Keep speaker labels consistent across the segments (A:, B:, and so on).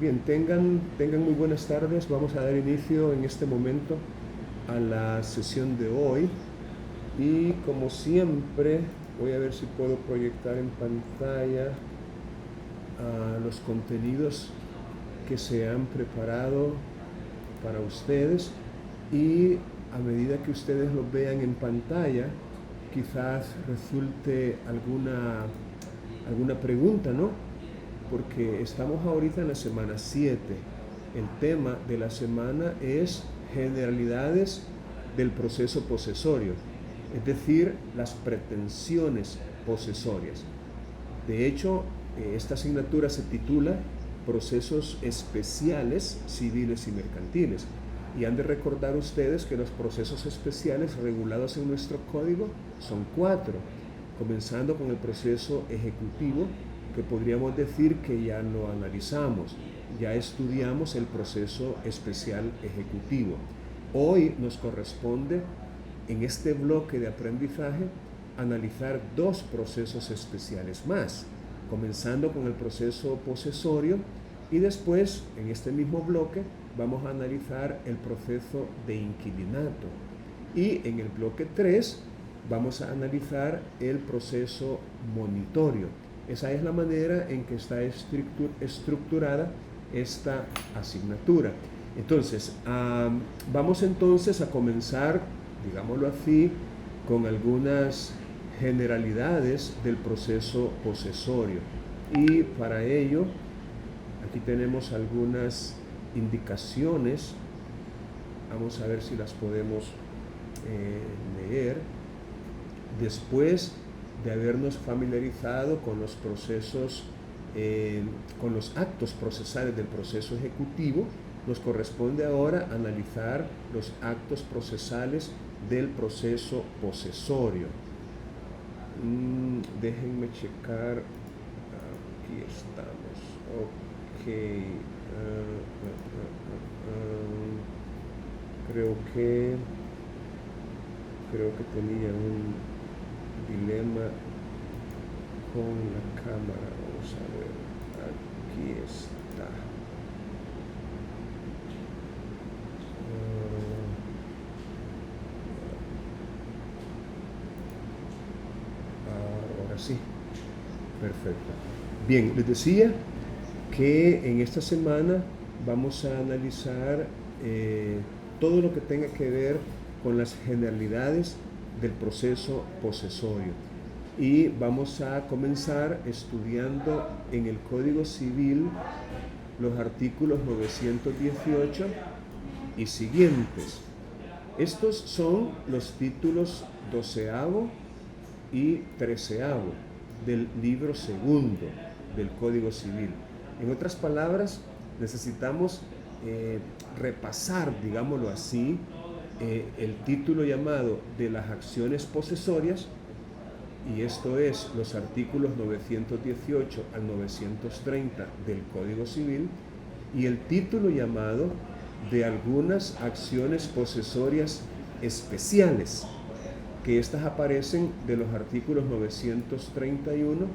A: Bien, tengan muy buenas tardes. Vamos a dar inicio en este momento a la sesión de hoy. Y como siempre, voy a ver si puedo proyectar en pantalla los contenidos que se han preparado para ustedes. Y a medida que ustedes los vean en pantalla, quizás resulte alguna pregunta, ¿no? Porque estamos ahorita en la semana 7. El tema de la semana es generalidades del proceso posesorio, es decir, las pretensiones posesorias. De hecho, esta asignatura se titula Procesos Especiales Civiles y Mercantiles. Y han de recordar ustedes que los procesos especiales regulados en nuestro código son 4, comenzando con el proceso ejecutivo, que podríamos decir que ya lo analizamos, ya estudiamos el proceso especial ejecutivo. Hoy nos corresponde, en este bloque de aprendizaje, analizar 2 procesos especiales más, comenzando con el proceso posesorio y después, en este mismo bloque, vamos a analizar el proceso de inquilinato. Y en el bloque 3 vamos a analizar el proceso monitorio. Esa es la manera en que está estructurada esta asignatura. Entonces, vamos entonces a comenzar, digámoslo así, con algunas generalidades del proceso posesorio. Y para ello, aquí tenemos algunas indicaciones. Vamos a ver si las podemos leer. Después de habernos familiarizado con los procesos, con los actos procesales del proceso ejecutivo, nos corresponde ahora analizar los actos procesales del proceso posesorio. Déjenme checar. Aquí estamos. Ok. Creo que tenía un dilema con la cámara. Vamos a ver. Aquí está. Ahora sí. Perfecto. Bien, les decía que en esta semana vamos a analizar todo lo que tenga que ver con las generalidades del proceso posesorio. Y vamos a comenzar estudiando en el Código Civil los artículos 918 y siguientes. Estos son los títulos 12º y 13º del libro segundo del Código Civil. En otras palabras, necesitamos repasar, digámoslo así, el título llamado de las acciones posesorias, y esto es los artículos 918 al 930 del Código Civil, y el título llamado de algunas acciones posesorias especiales, que estas aparecen de los artículos 931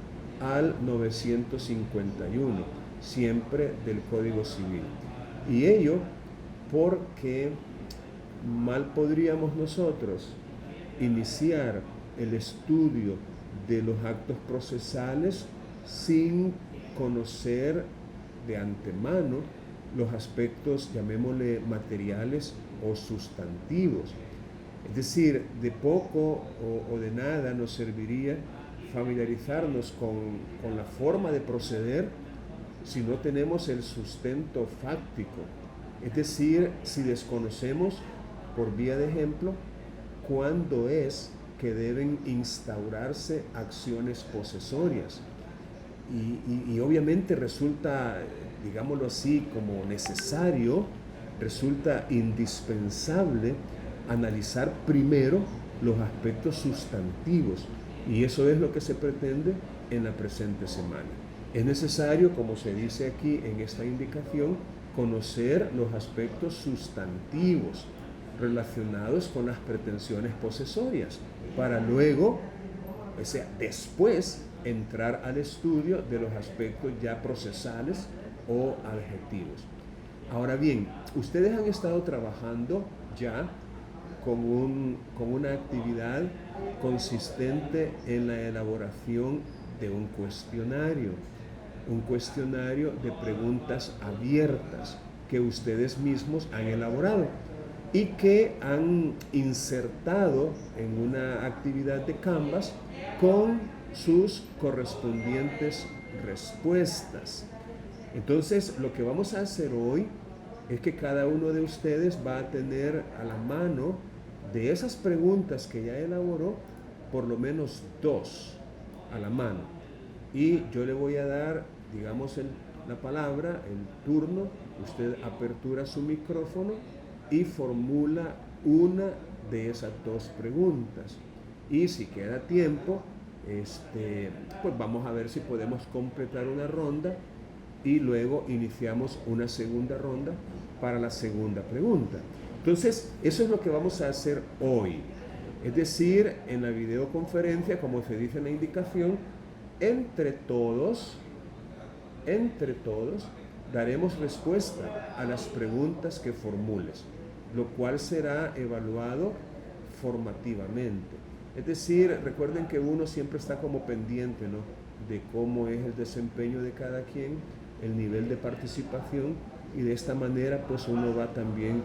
A: al 951, siempre del Código Civil. Y ello porque mal podríamos nosotros iniciar el estudio de los actos procesales sin conocer de antemano los aspectos, llamémosle, materiales o sustantivos. Es decir, de poco o de nada nos serviría familiarizarnos con la forma de proceder si no tenemos el sustento fáctico. Es decir, si desconocemos, por vía de ejemplo, cuándo es que deben instaurarse acciones posesorias. Y obviamente resulta, digámoslo así, como necesario, resulta indispensable analizar primero los aspectos sustantivos, y eso es lo que se pretende en la presente semana. Es necesario, como se dice aquí en esta indicación, conocer los aspectos sustantivos relacionados con las pretensiones posesorias, para luego, o sea, después entrar al estudio de los aspectos ya procesales o adjetivos. Ahora bien, ustedes han estado trabajando ya con una actividad consistente en la elaboración de un cuestionario de preguntas abiertas que ustedes mismos han elaborado y que han insertado en una actividad de Canvas con sus correspondientes respuestas. Entonces, lo que vamos a hacer hoy es que cada uno de ustedes va a tener a la mano de esas preguntas que ya elaboró, por lo menos 2 a la mano. Y yo le voy a dar, digamos, la palabra, el turno. Usted apertura su micrófono y formula una de esas 2 preguntas. Y si queda tiempo, pues vamos a ver si podemos completar una ronda y luego iniciamos una segunda ronda para la segunda pregunta. Entonces, eso es lo que vamos a hacer hoy. Es decir, en la videoconferencia, como se dice en la indicación, entre todos, daremos respuesta a las preguntas que formules, lo cual será evaluado formativamente. Es decir, recuerden que uno siempre está como pendiente, ¿no?, de cómo es el desempeño de cada quien, el nivel de participación, y de esta manera pues uno va también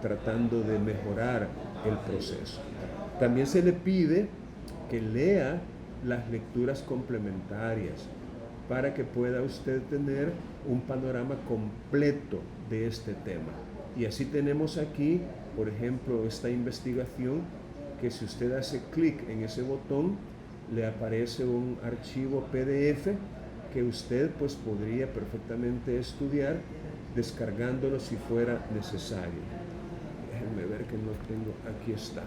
A: tratando de mejorar el proceso. También se le pide que lea las lecturas complementarias para que pueda usted tener un panorama completo de este tema. Y así tenemos aquí, por ejemplo, esta investigación que si usted hace clic en ese botón, le aparece un archivo PDF que usted pues podría perfectamente estudiar descargándolo si fuera necesario. Déjenme ver que no tengo, aquí está.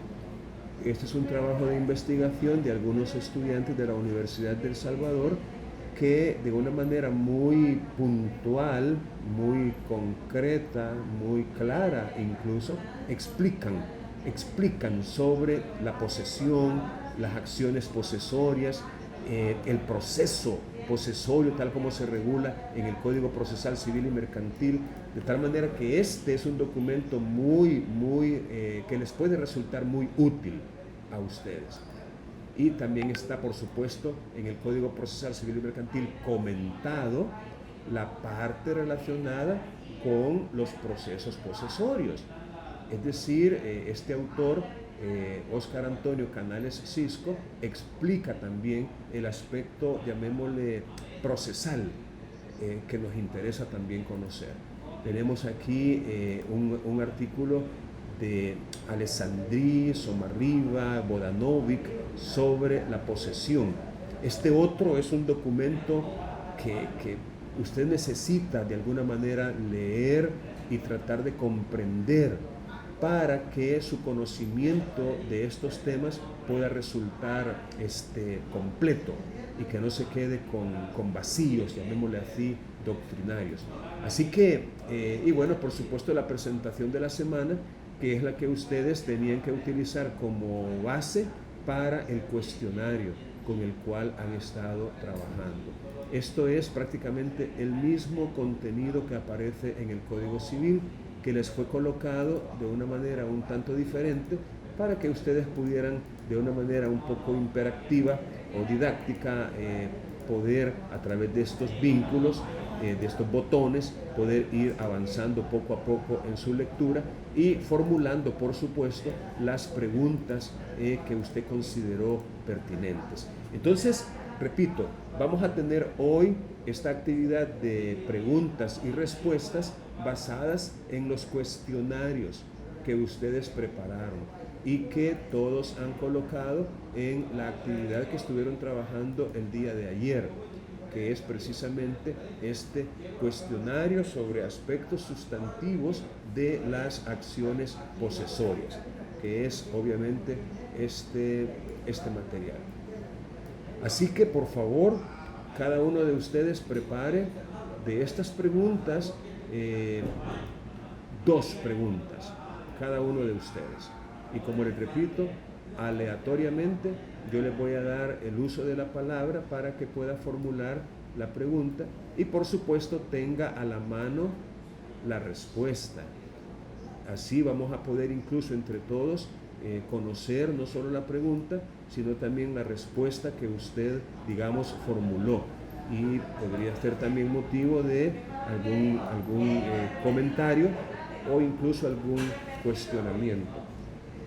A: Este es un trabajo de investigación de algunos estudiantes de la Universidad de El Salvador que de una manera muy puntual, muy concreta, muy clara incluso, explican sobre la posesión, las acciones posesorias, el proceso posesorio tal como se regula en el Código Procesal Civil y Mercantil, de tal manera que este es un documento que les puede resultar muy útil a ustedes. Y también está, por supuesto, en el Código Procesal Civil y Mercantil comentado la parte relacionada con los procesos posesorios. Es decir, este autor, Óscar Antonio Canales Cisco, explica también el aspecto, llamémosle, procesal, que nos interesa también conocer. Tenemos aquí un artículo de Alessandri, Somarriba, Bodanovic sobre la posesión. Este otro es un documento que usted necesita de alguna manera leer y tratar de comprender para que su conocimiento de estos temas pueda resultar completo y que no se quede con vacíos, llamémosle así, doctrinarios. Así que, y bueno, por supuesto la presentación de la semana, que es la que ustedes tenían que utilizar como base para el cuestionario con el cual han estado trabajando. Esto es prácticamente el mismo contenido que aparece en el Código Civil, que les fue colocado de una manera un tanto diferente para que ustedes pudieran de una manera un poco interactiva o didáctica poder a través de estos vínculos, de estos botones, poder ir avanzando poco a poco en su lectura y formulando, por supuesto, las preguntas que usted consideró pertinentes. Entonces, repito, vamos a tener hoy esta actividad de preguntas y respuestas basadas en los cuestionarios que ustedes prepararon y que todos han colocado en la actividad que estuvieron trabajando el día de ayer, que es precisamente este cuestionario sobre aspectos sustantivos de las acciones posesorias, que es obviamente este material. Así que por favor, cada uno de ustedes prepare de estas preguntas 2 preguntas, cada uno de ustedes. Y como les repito, aleatoriamente yo les voy a dar el uso de la palabra para que pueda formular la pregunta y por supuesto tenga a la mano la respuesta. Así vamos a poder incluso entre todos conocer no solo la pregunta, sino también la respuesta que usted, digamos, formuló. Y podría ser también motivo de algún comentario o incluso algún cuestionamiento.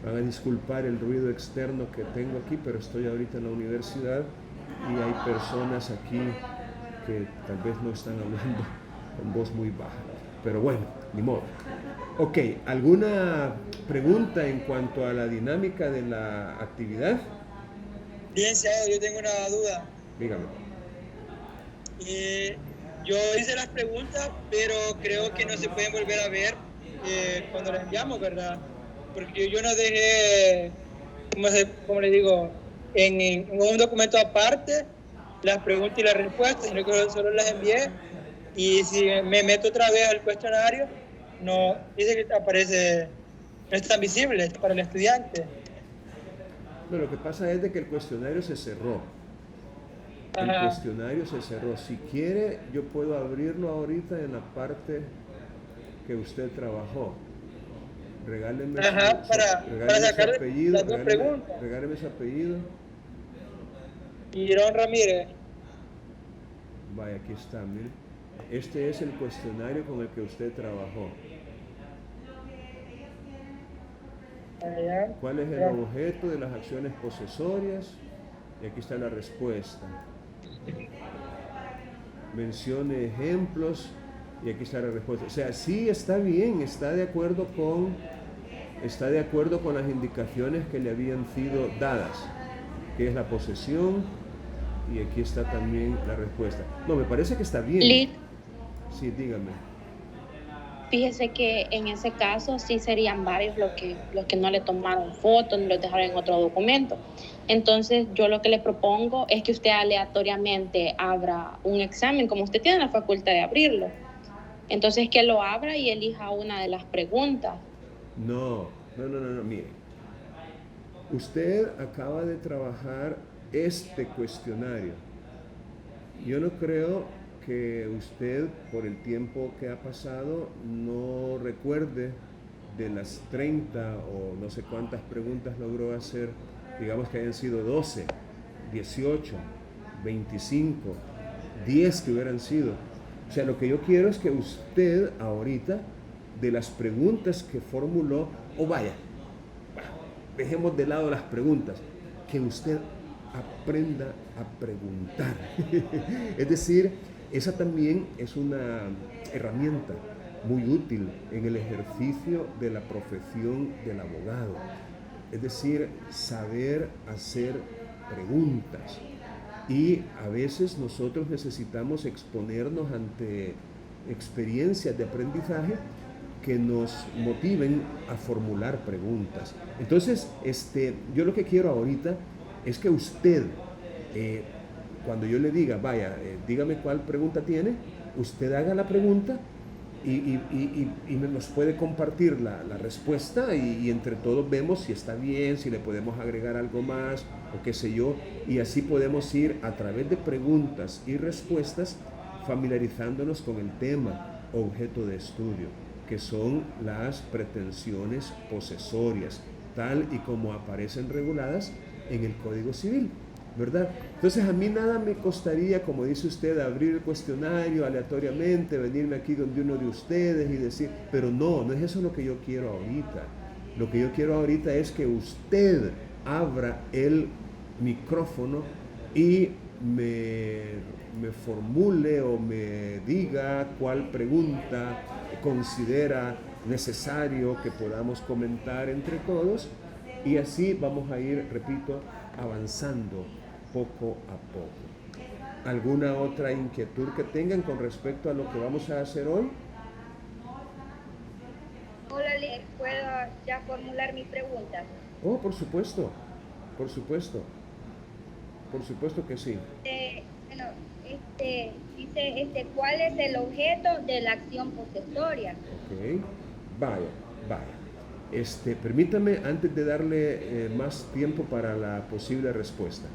A: Van a disculpar el ruido externo que tengo aquí, pero estoy ahorita en la universidad y hay personas aquí que tal vez no están hablando con voz muy baja. Pero bueno, ni modo. Ok, ¿alguna pregunta en cuanto a la dinámica de la actividad?
B: Bien, Seado, yo tengo una duda.
A: Dígame.
B: Yo hice las preguntas, pero creo que no se pueden volver a ver cuando las enviamos, ¿verdad? Porque yo no dejé, ¿cómo le digo? En un documento aparte las preguntas y las respuestas, sino que solo las envié. Y si me meto otra vez al cuestionario, no dice que aparece, no es tan visible para el estudiante.
A: Bueno, lo que pasa es de que el cuestionario se cerró. El
B: Ajá.
A: cuestionario se cerró. Si quiere, yo puedo abrirlo ahorita en la parte que usted trabajó. Regáleme
B: Ajá, para
A: su
B: sacar
A: apellido,
B: las dos preguntas.
A: regáleme su apellido.
B: Girón Ramírez.
A: Vaya, aquí está, mire. Este es el cuestionario con el que usted trabajó.
B: Allá.
A: ¿Cuál es el objeto de las acciones posesorias? Y aquí está la respuesta. Mencione ejemplos y aquí está la respuesta. O sea, sí está bien, está de acuerdo con las indicaciones que le habían sido dadas, que es la posesión, y aquí está también la respuesta. No, me parece que está bien.
C: Lid,
A: Sí, dígame.
C: fíjese que en ese caso sí serían varios los que no le tomaron fotos ni los dejaron en otro documento. Entonces yo lo que le propongo es que usted aleatoriamente abra un examen, como usted tiene la facultad de abrirlo. Entonces que lo abra y elija una de las preguntas.
A: No, mire. Usted acaba de trabajar este cuestionario. Yo no creo que usted, por el tiempo que ha pasado, no recuerde de las 30 o no sé cuántas preguntas logró hacer, digamos que hayan sido 12, 18, 25, 10 que hubieran sido. O sea, lo que yo quiero es que usted ahorita, de las preguntas que formuló, o vaya, dejemos de lado las preguntas, que usted aprenda a preguntar. Es decir, esa también es una herramienta muy útil en el ejercicio de la profesión del abogado. Es decir, saber hacer preguntas. Y a veces nosotros necesitamos exponernos ante experiencias de aprendizaje que nos motiven a formular preguntas. Entonces, yo lo que quiero ahorita es que usted, cuando yo le diga, vaya, dígame cuál pregunta tiene, usted haga la pregunta y nos puede compartir la respuesta y entre todos vemos si está bien, si le podemos agregar algo más o qué sé yo, y así podemos ir a través de preguntas y respuestas familiarizándonos con el tema objeto de estudio, que son las pretensiones posesorias, tal y como aparecen reguladas en el Código Civil, ¿verdad? Entonces a mí nada me costaría, como dice usted, abrir el cuestionario aleatoriamente, venirme aquí donde uno de ustedes y decir, pero no es eso lo que yo quiero ahorita. Lo que yo quiero ahorita es que usted abra el micrófono y me formule o me diga cuál pregunta considera necesario que podamos comentar entre todos, y así vamos a ir, repito, avanzando poco a poco. ¿Alguna otra inquietud que tengan con respecto a lo que vamos a hacer hoy?
D: Hola, ¿puedo ya formular mi pregunta?
A: Oh, por supuesto, por supuesto, por supuesto que sí.
D: Bueno, dice, ¿cuál es el objeto de la acción posesoria?
A: Ok, vaya. Permítame, antes de darle más tiempo para la posible respuesta.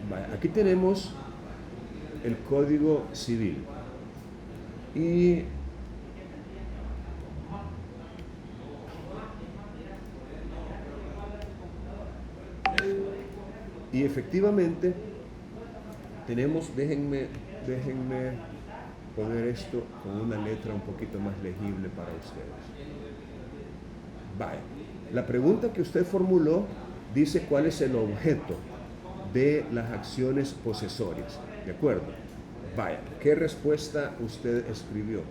A: Vaya, aquí tenemos el Código Civil. Y efectivamente tenemos, déjenme poner esto con una letra un poquito más legible para ustedes. Vaya, la pregunta que usted formuló dice cuál es el objeto de las acciones posesorias, ¿de acuerdo? Vaya, ¿qué respuesta usted escribió?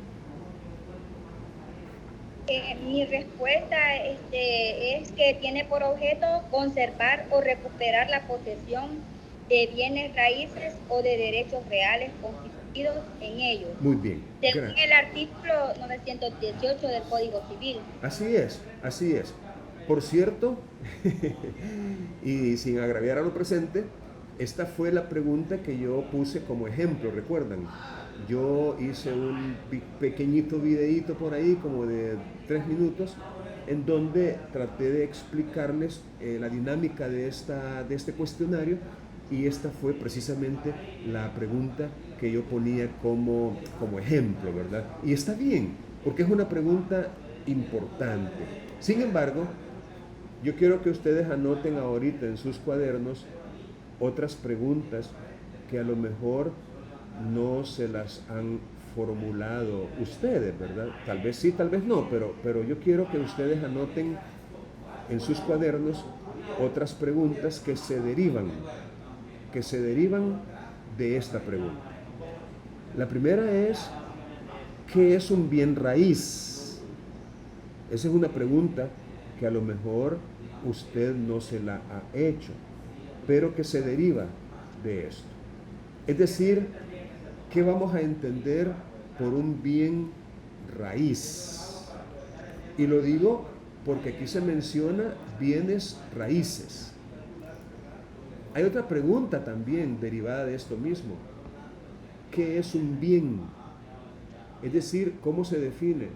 D: Mi respuesta es que tiene por objeto conservar o recuperar la posesión de bienes raíces o de derechos reales constituidos en ellos.
A: Muy bien.
D: Según el artículo 918 del Código Civil.
A: Así es, así es. Por cierto, y sin agraviar a lo presente, esta fue la pregunta que yo puse como ejemplo, ¿recuerdan? Yo hice un pequeñito videíto por ahí, como de 3 minutos, en donde traté de explicarles la dinámica de este cuestionario, y esta fue precisamente la pregunta que yo ponía como ejemplo, ¿verdad? Y está bien, porque es una pregunta importante. Sin embargo, yo quiero que ustedes anoten ahorita en sus cuadernos otras preguntas que a lo mejor no se las han formulado ustedes, ¿verdad? Tal vez sí, tal vez no, pero yo quiero que ustedes anoten en sus cuadernos otras preguntas que se derivan de esta pregunta. La primera es, ¿qué es un bien raíz? Esa es una pregunta que a lo mejor usted no se la ha hecho, pero que se deriva de esto. Es decir, ¿qué vamos a entender por un bien raíz? Y lo digo porque aquí se menciona bienes raíces. Hay otra pregunta también derivada de esto mismo. ¿Qué es un bien? Es decir, ¿cómo se define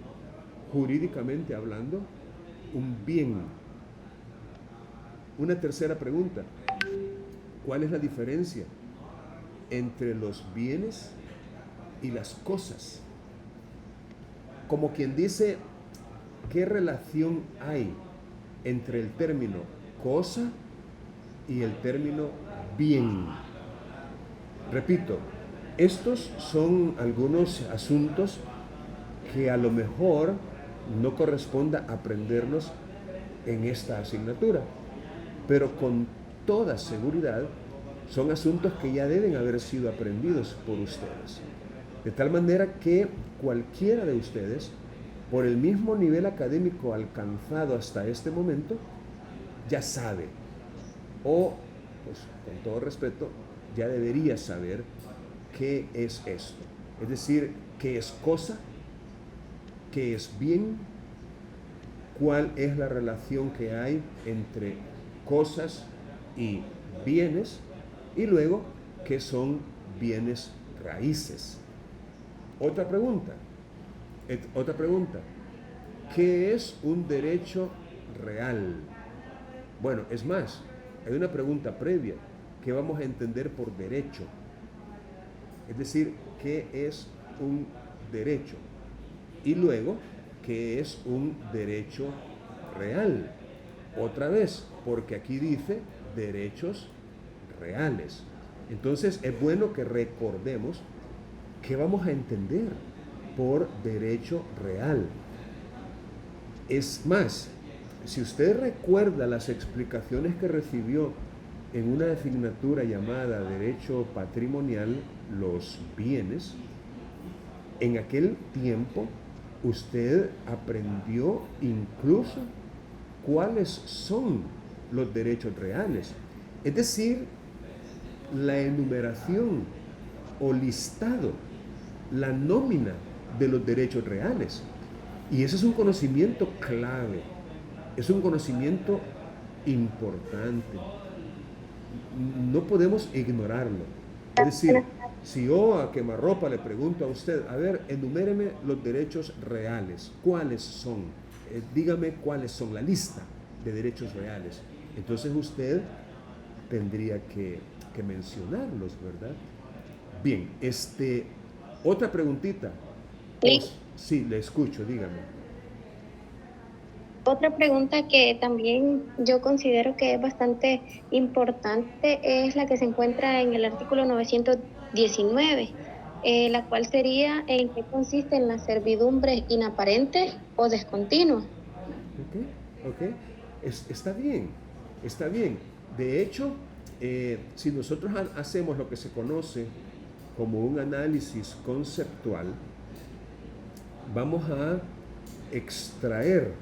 A: jurídicamente hablando un bien? Una tercera pregunta. ¿Cuál es la diferencia entre los bienes y las cosas? Como quien dice, ¿qué relación hay entre el término cosa y el término bien? Repito, estos son algunos asuntos que a lo mejor no corresponda aprenderlos en esta asignatura, pero con toda seguridad son asuntos que ya deben haber sido aprendidos por ustedes. De tal manera que cualquiera de ustedes, por el mismo nivel académico alcanzado hasta este momento, ya sabe, o, pues con todo respeto, ya debería saber qué es esto. Es decir, qué es cosa, qué es bien, cuál es la relación que hay entre cosas y bienes, y luego qué son bienes raíces. Otra pregunta, ¿qué es un derecho real? Bueno, es más, hay una pregunta previa, ¿qué vamos a entender por derecho? Es decir, ¿qué es un derecho? Y luego, ¿qué es un derecho real? Otra vez, porque aquí dice derechos reales. Entonces, es bueno que recordemos qué vamos a entender por derecho real. Es más, si usted recuerda las explicaciones que recibió en una asignatura llamada Derecho Patrimonial, los bienes, en aquel tiempo usted aprendió incluso cuáles son los derechos reales. Es decir, la enumeración o listado, la nómina de los derechos reales. Y ese es un conocimiento clave, es un conocimiento importante. No podemos ignorarlo. Es decir, si yo a quemarropa le pregunto a usted, a ver, enuméreme los derechos reales, ¿cuáles son? Dígame cuáles son, la lista de derechos reales. Entonces usted tendría que mencionarlos, ¿verdad? Bien, otra preguntita.
C: Sí.
A: Sí, le escucho, dígame.
C: Otra pregunta que también yo considero que es bastante importante es la que se encuentra en el artículo 919, la cual sería en qué consisten las servidumbres inaparentes o descontinuas.
A: Ok. Está bien, está bien. De hecho, si nosotros hacemos lo que se conoce como un análisis conceptual, vamos a extraer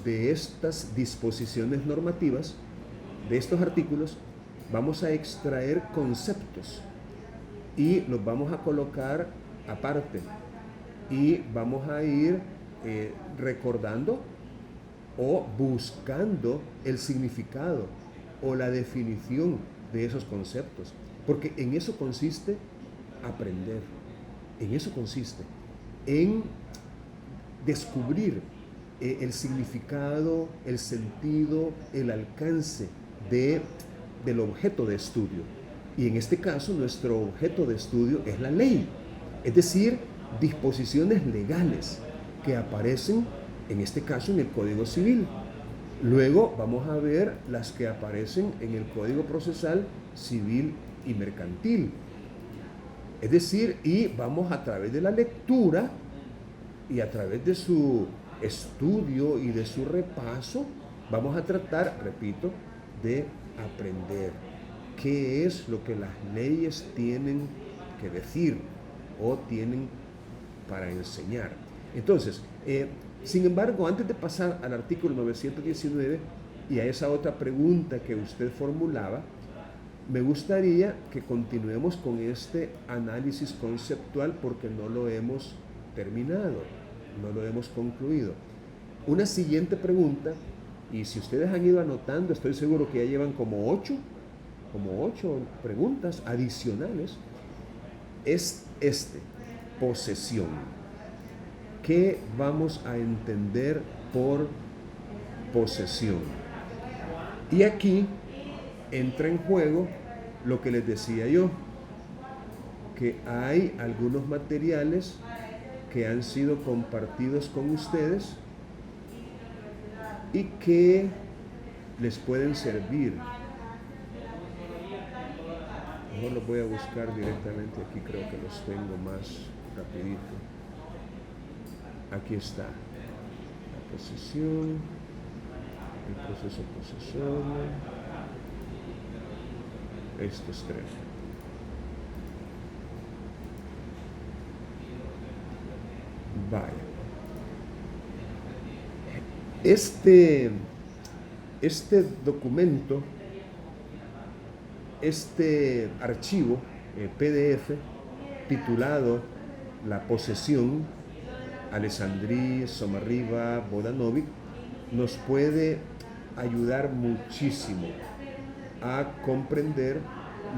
A: de estas disposiciones normativas, de estos artículos, vamos a extraer conceptos y los vamos a colocar aparte y vamos a ir recordando o buscando el significado o la definición de esos conceptos, porque en eso consiste aprender, en eso consiste, en descubrir el significado, el sentido, el alcance del objeto de estudio. Y en este caso nuestro objeto de estudio es la ley, es decir, disposiciones legales que aparecen en este caso en el Código Civil. Luego vamos a ver las que aparecen en el Código Procesal Civil y Mercantil. Es decir, y vamos a través de la lectura y a través de su estudio y de su repaso, vamos a tratar, repito, de aprender qué es lo que las leyes tienen que decir o tienen para enseñar. Entonces, sin embargo, antes de pasar al artículo 919 y a esa otra pregunta que usted formulaba, me gustaría que continuemos con este análisis conceptual porque no lo hemos terminado, no lo hemos concluido. Una siguiente pregunta, y si ustedes han ido anotando, estoy seguro que ya llevan como ocho preguntas adicionales, es posesión. ¿Qué vamos a entender por posesión? Y aquí entra en juego lo que les decía yo, que hay algunos materiales que han sido compartidos con ustedes y que les pueden servir. Mejor los voy a buscar directamente aquí, creo que los tengo más rapidito. Aquí está la posesión, el proceso posesorio, estos tres. Vaya. Este documento, este archivo PDF titulado La posesión, Alessandri, Somarriba, Vodanovic, nos puede ayudar muchísimo a comprender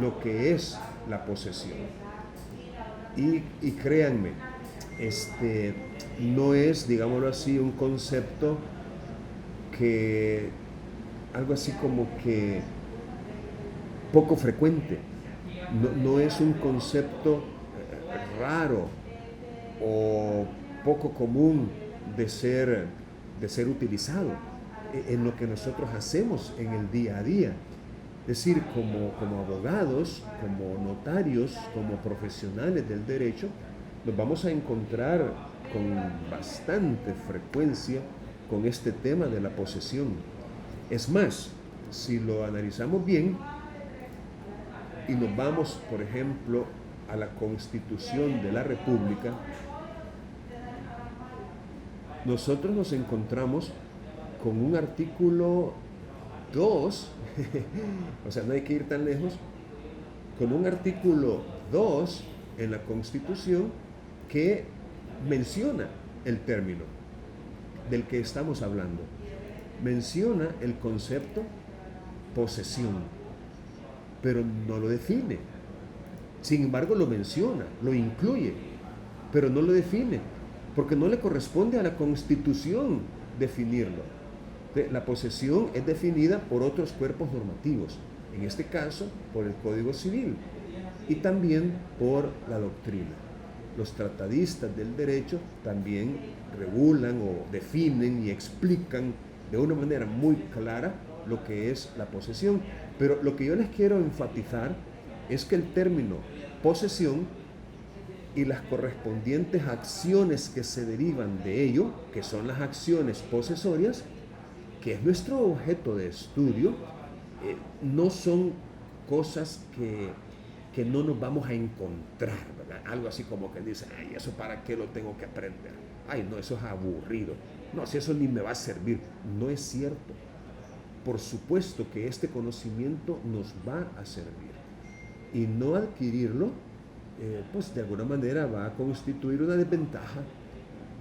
A: lo que es la posesión. Y créanme, no es, digámoslo así, un concepto que, algo así como que poco frecuente, no es un concepto raro o poco común de ser utilizado en lo que nosotros hacemos en el día a día. Es decir, como abogados, como notarios, como profesionales del derecho, nos vamos a encontrar con bastante frecuencia con este tema de la posesión. Es más, si lo analizamos bien y nos vamos, por ejemplo, a la Constitución de la República, nosotros nos encontramos con un artículo 2, o sea, no hay que ir tan lejos, con un artículo 2 en la Constitución que menciona el término del que estamos hablando. Menciona el concepto posesión, pero no lo define. Sin embargo, lo menciona, lo incluye, pero no lo define, porque no le corresponde a la Constitución definirlo. La posesión es definida por otros cuerpos normativos, en este caso por el Código Civil. y también por la doctrina. Los tratadistas del derecho también regulan o definen y explican de una manera muy clara lo que es la posesión. Pero lo que yo les quiero enfatizar es que el término posesión y las correspondientes acciones que se derivan de ello, que son las acciones posesorias, que es nuestro objeto de estudio, no son cosas que no nos vamos a encontrar, ¿verdad? Algo así como que dice, ay, ¿eso para qué lo tengo que aprender? Ay, no, eso es aburrido. No, si eso ni me va a servir. No es cierto. Por supuesto que este conocimiento nos va a servir. Y no adquirirlo, pues de alguna manera va a constituir una desventaja,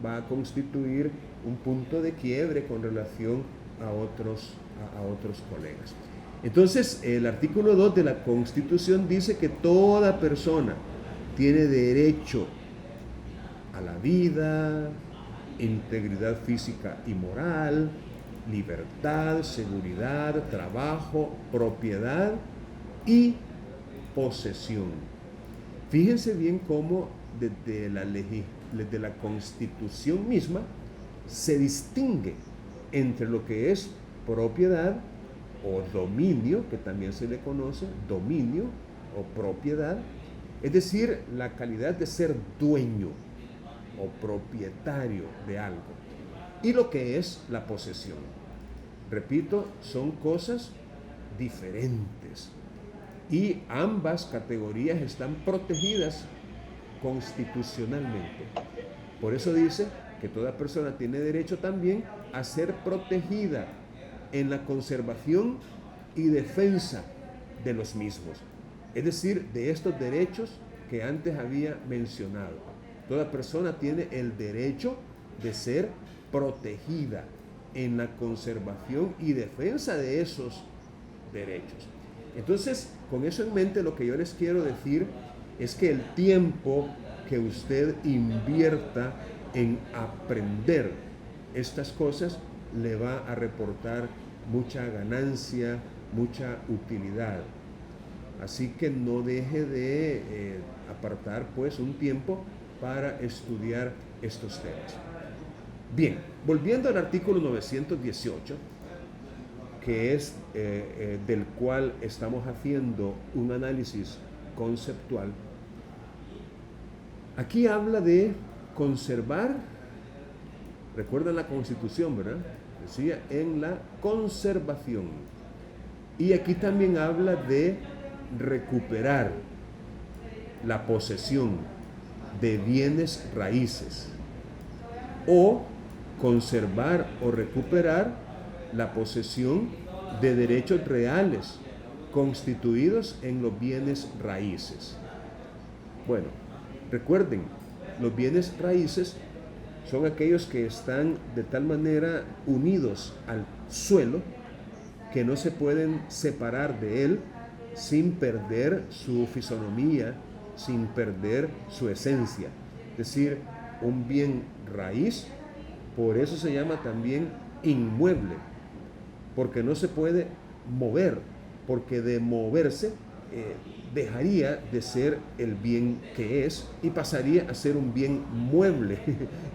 A: va a constituir un punto de quiebre con relación a otros colegas. Entonces, el artículo 2 de la Constitución dice que toda persona tiene derecho a la vida, integridad física y moral, libertad, seguridad, trabajo, propiedad y posesión. Fíjense bien cómo desde la Constitución misma se distingue entre lo que es propiedad o dominio, que también se le conoce, dominio o propiedad, es decir, la calidad de ser dueño o propietario de algo, y lo que es la posesión. Repito, son cosas diferentes y ambas categorías están protegidas constitucionalmente. Por eso dice que toda persona tiene derecho también a ser protegida en la conservación y defensa de los mismos. Es decir, de estos derechos que antes había mencionado. Toda persona tiene el derecho de ser protegida en la conservación y defensa de esos derechos. Entonces, con eso en mente, lo que yo les quiero decir es que el tiempo que usted invierta en aprender estas cosas le va a reportar mucha ganancia, mucha utilidad. Así que no deje de apartar pues un tiempo para estudiar estos temas. Bien, volviendo al artículo 918, que es del cual estamos haciendo un análisis conceptual. Aquí habla de conservar, recuerdan la Constitución, ¿verdad? Decía, en la conservación. Y aquí también habla de recuperar la posesión de bienes raíces o conservar o recuperar la posesión de derechos reales constituidos en los bienes raíces. Bueno, recuerden, los bienes raíces son aquellos que están de tal manera unidos al suelo que no se pueden separar de él sin perder su fisonomía, sin perder su esencia. Es decir, un bien raíz, por eso se llama también inmueble, porque no se puede mover, porque de moverse dejaría de ser el bien que es y pasaría a ser un bien mueble,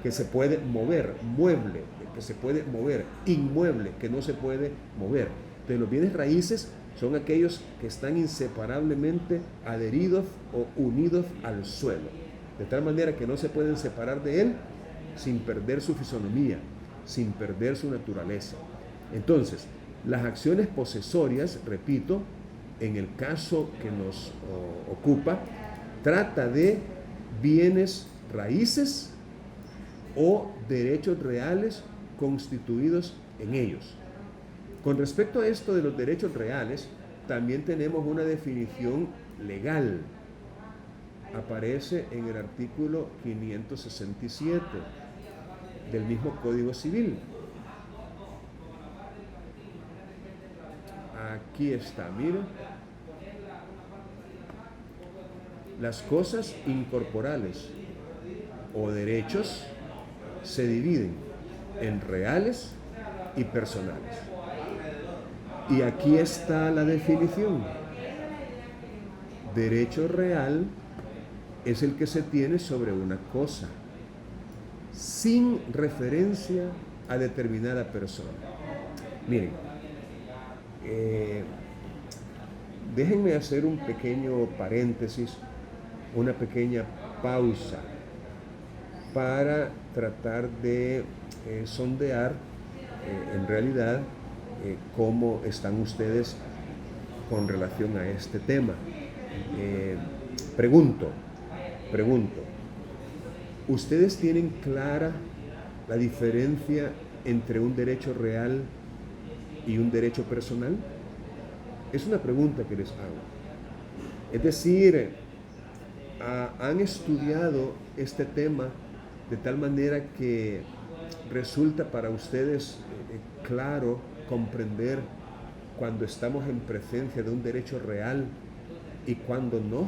A: que se puede mover, mueble, que se puede mover, inmueble, que no se puede mover. Entonces, los bienes raíces son aquellos que están inseparablemente adheridos o unidos al suelo, de tal manera que no se pueden separar de él sin perder su fisonomía, sin perder su naturaleza. Entonces, las acciones posesorias, repito, en el caso que nos ocupa, trata de bienes raíces o derechos reales constituidos en ellos. Con respecto a esto de los derechos reales, también tenemos una definición legal. Aparece en el artículo 567 del mismo Código Civil. Aquí está, miren. Las cosas incorporales o derechos se dividen en reales y personales. Y aquí está la definición. Derecho real es el que se tiene sobre una cosa, sin referencia a determinada persona. Miren, déjenme hacer un pequeño paréntesis, una pequeña pausa para tratar de sondear en realidad cómo están ustedes con relación a este tema. Pregunto, ¿ustedes tienen clara la diferencia entre un derecho real y un derecho personal? Es una pregunta que les hago. Es decir, ¿han estudiado este tema de tal manera que resulta para ustedes claro comprender cuando estamos en presencia de un derecho real y cuando no?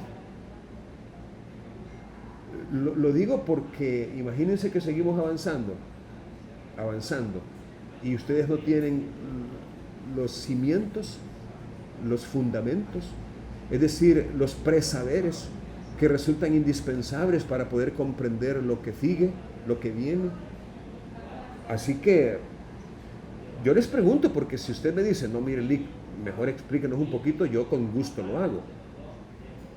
A: Lo digo porque imagínense que seguimos avanzando, y ustedes no tienen los cimientos, los fundamentos, es decir, los presaberes que resultan indispensables para poder comprender lo que sigue, lo que viene. Así que yo les pregunto, porque si usted me dice, no, mire, Lick, mejor explíquenos un poquito, yo con gusto lo hago.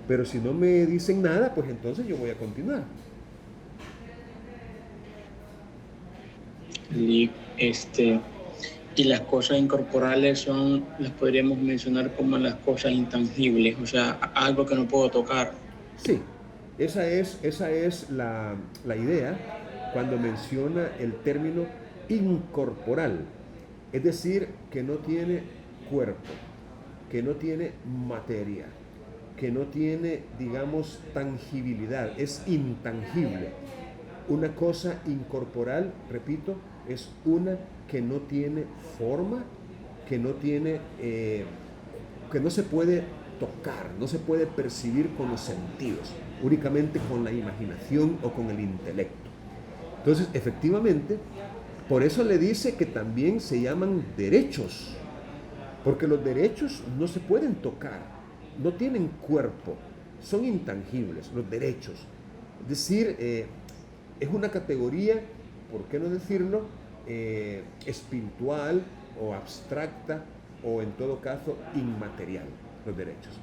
A: Pero si no me dicen nada, pues entonces yo voy a continuar.
E: Lick, y las cosas incorporales las podríamos mencionar como las cosas intangibles, o sea, algo que no puedo tocar.
A: Sí, esa es la idea cuando menciona el término incorporal, es decir, que no tiene cuerpo, que no tiene materia, que no tiene, digamos, tangibilidad, es intangible. Una cosa incorporal, repito, es una que no tiene forma, que no tiene, que no se puede tocar, no se puede percibir con los sentidos, únicamente con la imaginación o con el intelecto. Entonces, efectivamente, por eso le dice que también se llaman derechos, porque los derechos no se pueden tocar, no tienen cuerpo, son intangibles, los derechos. Es decir, es una categoría, ¿por qué no decirlo?, espiritual o abstracta o en todo caso inmaterial, los derechos.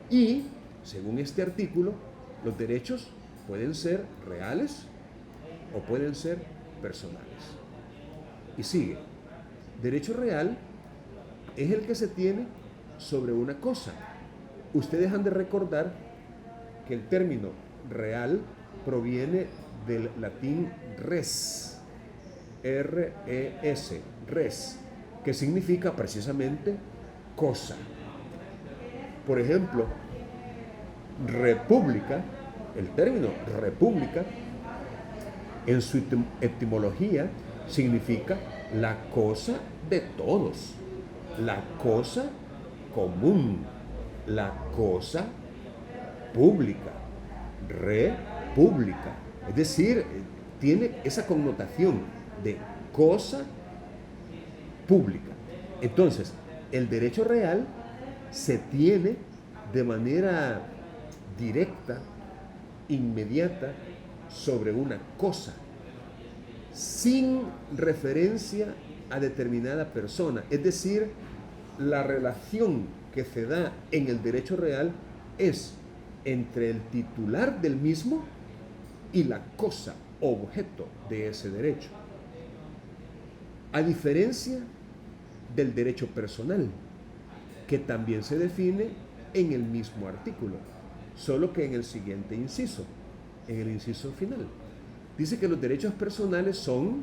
A: Y, según este artículo, los derechos pueden ser reales o pueden ser personales. Y sigue, derecho real es el que se tiene sobre una cosa. Ustedes han de recordar que el término real proviene del latín res, R-E-S, res, que significa precisamente cosa. Por ejemplo, república, el término república, en su etimología significa la cosa de todos, la cosa común, la cosa pública, república. Es decir, tiene esa connotación de cosa pública. Entonces, el derecho real se tiene de manera directa, inmediata, sobre una cosa, sin referencia a determinada persona. Es decir, la relación que se da en el derecho real es entre el titular del mismo y la cosa, objeto de ese derecho. A diferencia del derecho personal, que también se define en el mismo artículo, solo que en el siguiente inciso, en el inciso final. Dice que los derechos personales son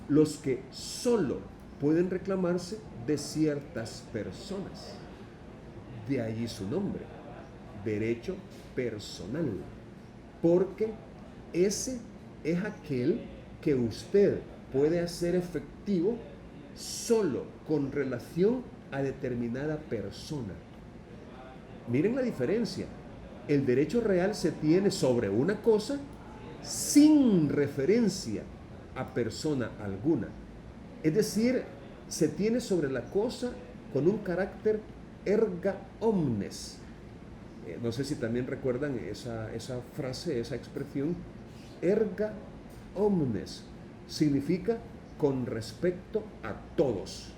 A: los que solo pueden reclamarse de ciertas personas. De allí su nombre, derecho personal, porque ese es aquel que usted puede hacer efectivo solo con relación a determinada persona. Miren la diferencia. El derecho real se tiene sobre una cosa sin referencia a persona alguna. Es decir, se tiene sobre la cosa con un carácter erga omnes, no sé si también recuerdan esa frase, esa expresión, erga omnes, significa con respecto a todos.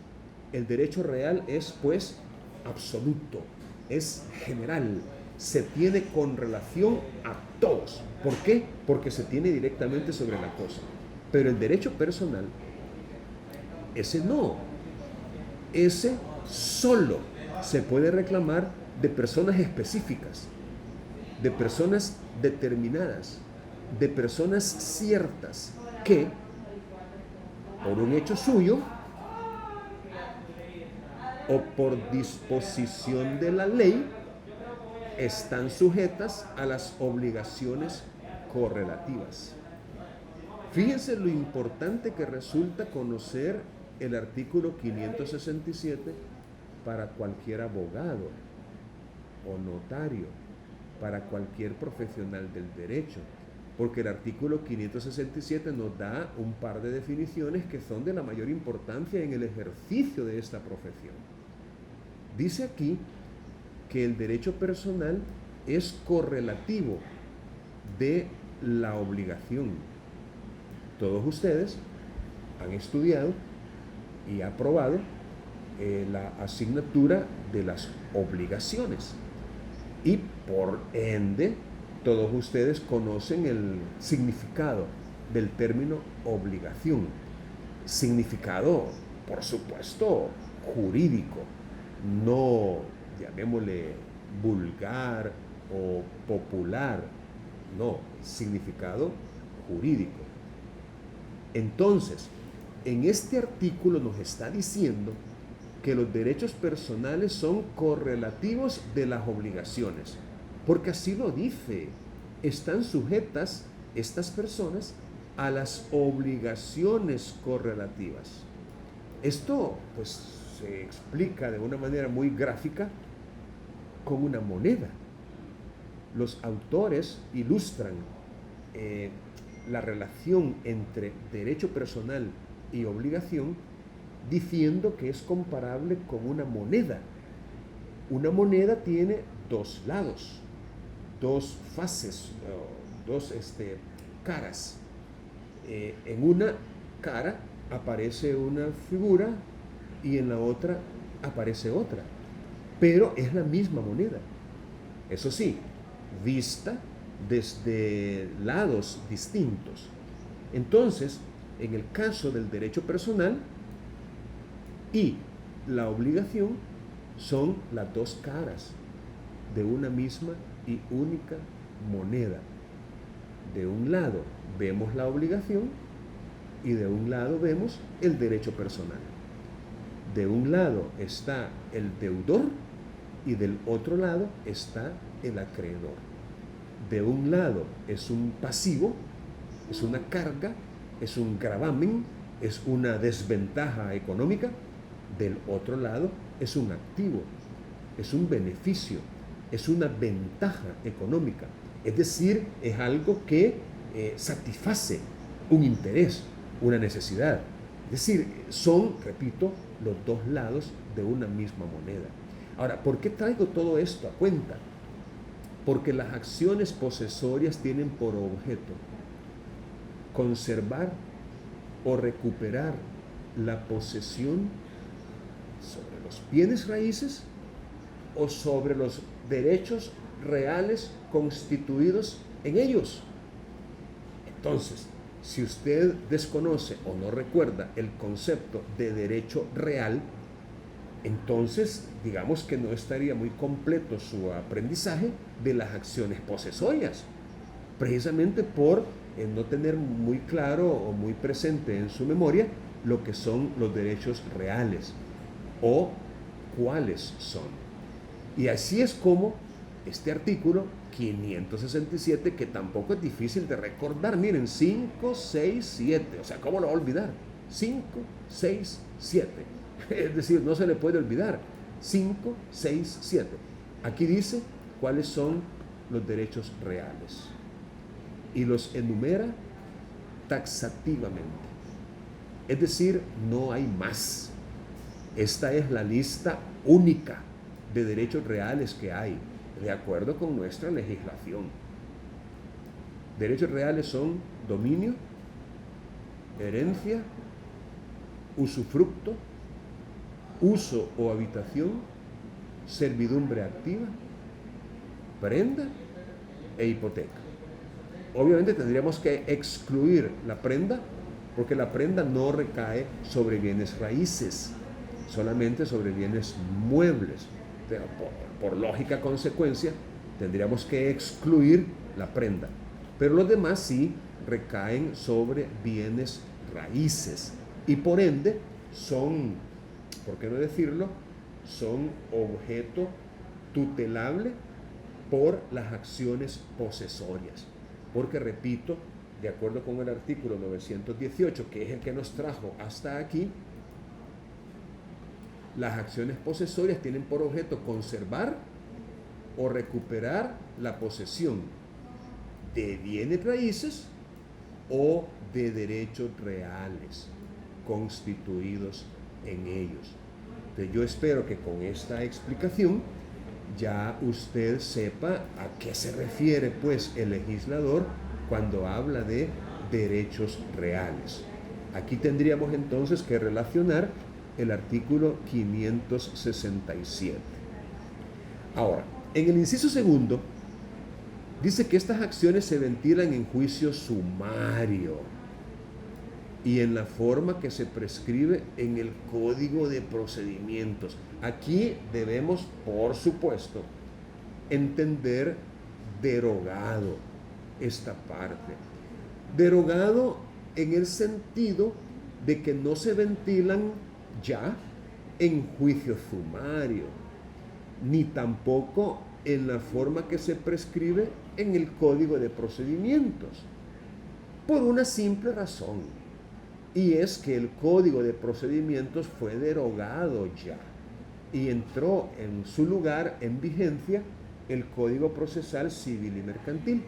A: El derecho real es pues absoluto, es general, se tiene con relación a todos. ¿Por qué? Porque se tiene directamente sobre la cosa. Pero el derecho personal, ese no, ese solo se puede reclamar de personas específicas, de personas determinadas, de personas ciertas que, por un hecho suyo o por disposición de la ley, están sujetas a las obligaciones correlativas. Fíjense lo importante que resulta conocer el artículo 567 para cualquier abogado o notario, para cualquier profesional del derecho, porque el artículo 567 nos da un par de definiciones que son de la mayor importancia en el ejercicio de esta profesión. Dice aquí que el derecho personal es correlativo de la obligación. Todos ustedes han estudiado y aprobado la asignatura de las obligaciones y por ende todos ustedes conocen el significado del término obligación. Significado, por supuesto, jurídico, no llamémosle vulgar o popular, no, significado jurídico. Entonces, en este artículo nos está diciendo que los derechos personales son correlativos de las obligaciones, porque así lo dice, están sujetas estas personas a las obligaciones correlativas. Esto pues se explica de una manera muy gráfica con una moneda. Los autores ilustran la relación entre derecho personal y obligación diciendo que es comparable con una moneda. Una moneda tiene dos lados, dos faces, dos caras. En una cara aparece una figura y en la otra aparece otra, pero es la misma moneda. Eso sí, vista desde lados distintos. Entonces, en el caso del derecho personal y la obligación son las dos caras de una misma y única moneda. De un lado vemos la obligación y de un lado vemos el derecho personal. De un lado está el deudor y del otro lado está el acreedor. De un lado es un pasivo, es una carga, es un gravamen, es una desventaja económica. Del otro lado es un activo, es un beneficio, es una ventaja económica. Es decir, es algo que satisface un interés, una necesidad. Es decir, son, repito, los dos lados de una misma moneda. Ahora, ¿por qué traigo todo esto a cuenta? Porque las acciones posesorias tienen por objeto conservar o recuperar la posesión sobre los bienes raíces o sobre los derechos reales constituidos en ellos. Entonces, si usted desconoce o no recuerda el concepto de derecho real, entonces digamos que no estaría muy completo su aprendizaje de las acciones posesorias, precisamente por no tener muy claro o muy presente en su memoria lo que son los derechos reales o cuáles son. Y así es como este artículo 567, que tampoco es difícil de recordar, miren, 5, 6, 7, o sea, ¿cómo lo va a olvidar? 5, 6, 7, es decir, no se le puede olvidar, 5, 6, 7. Aquí dice cuáles son los derechos reales y los enumera taxativamente, es decir, no hay más. Esta es la lista única de derechos reales que hay. de acuerdo con nuestra legislación. Derechos reales son dominio, herencia, usufructo, uso o habitación, servidumbre activa, prenda e hipoteca. Obviamente tendríamos que excluir la prenda, porque la prenda no recae sobre bienes raíces, solamente sobre bienes muebles. Pero por lógica consecuencia, tendríamos que excluir la prenda. Pero los demás sí recaen sobre bienes raíces y por ende son, ¿por qué no decirlo?, son objeto tutelable por las acciones posesorias. Porque, repito, de acuerdo con el artículo 918, que es el que nos trajo hasta aquí, las acciones posesorias tienen por objeto conservar o recuperar la posesión de bienes raíces o de derechos reales constituidos en ellos. Entonces, yo espero que con esta explicación ya usted sepa a qué se refiere pues el legislador cuando habla de derechos reales. Aquí tendríamos entonces que relacionar el artículo 567. Ahora, en el inciso segundo, dice que estas acciones se ventilan en juicio sumario y en la forma que se prescribe en el Código de Procedimientos. Aquí debemos, por supuesto, entender derogado esta parte. Derogado en el sentido de que no se ventilan ya en juicio sumario, ni tampoco en la forma que se prescribe en el Código de Procedimientos, por una simple razón, y es que el Código de Procedimientos fue derogado ya y entró en su lugar en vigencia el Código Procesal Civil y Mercantil,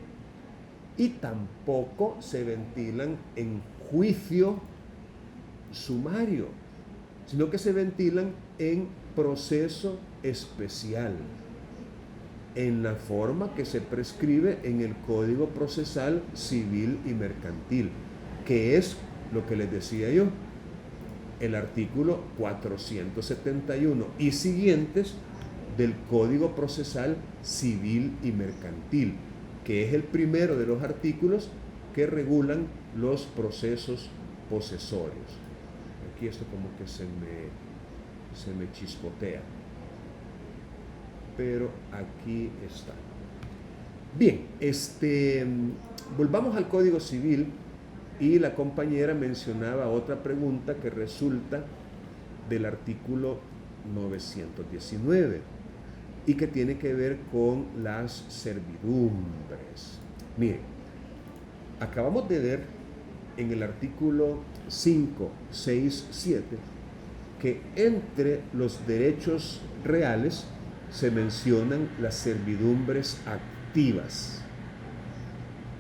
A: y tampoco se ventilan en juicio sumario, sino que se ventilan en proceso especial, en la forma que se prescribe en el Código Procesal Civil y Mercantil, que es lo que les decía yo, el artículo 471 y siguientes del Código Procesal Civil y Mercantil, que es el primero de los artículos que regulan los procesos posesorios. Aquí esto como que se me chispotea, pero aquí está. Bien, volvamos al Código Civil, y la compañera mencionaba otra pregunta que resulta del artículo 919 y que tiene que ver con las servidumbres. Miren, acabamos de ver en el artículo 5, 6, 7 que entre los derechos reales se mencionan las servidumbres activas.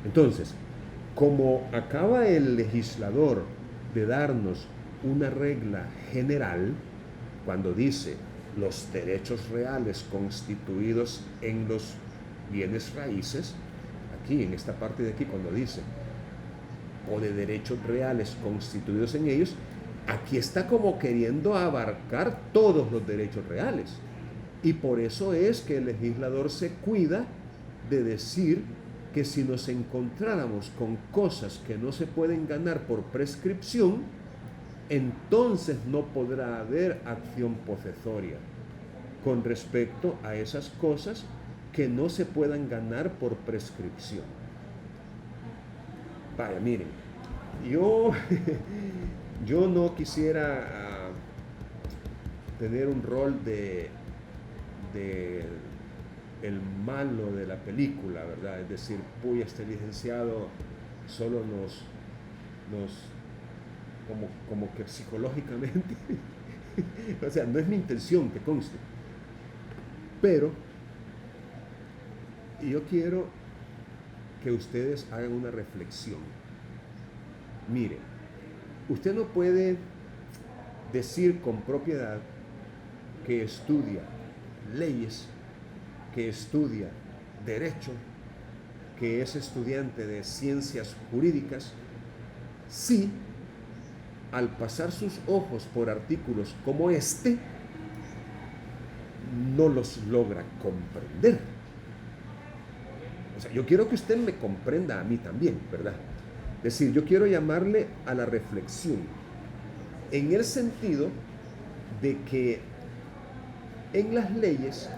A: Entonces, como acaba el legislador de darnos una regla general, cuando dice los derechos reales constituidos en los bienes raíces, aquí en esta parte de aquí cuando dice o de derechos reales constituidos en ellos, aquí está como queriendo abarcar todos los derechos reales. Y por eso es que el legislador se cuida de decir que si nos encontráramos con cosas que no se pueden ganar por prescripción, entonces no podrá haber acción posesoria con respecto a esas cosas que no se puedan ganar por prescripción. Vaya, miren, yo no quisiera tener un rol de el malo de la película, ¿verdad? Es decir, puya, este licenciado solo nos como que psicológicamente, o sea, no es mi intención que conste, pero yo quiero que ustedes hagan una reflexión. Mire, usted no puede decir con propiedad que estudia leyes que estudia derecho, que es estudiante de ciencias jurídicas, si al pasar sus ojos por artículos como este, no los logra comprender. O sea, yo quiero que usted me comprenda a mí también, ¿verdad? Es decir, yo quiero llamarle a la reflexión, en el sentido de que en las leyes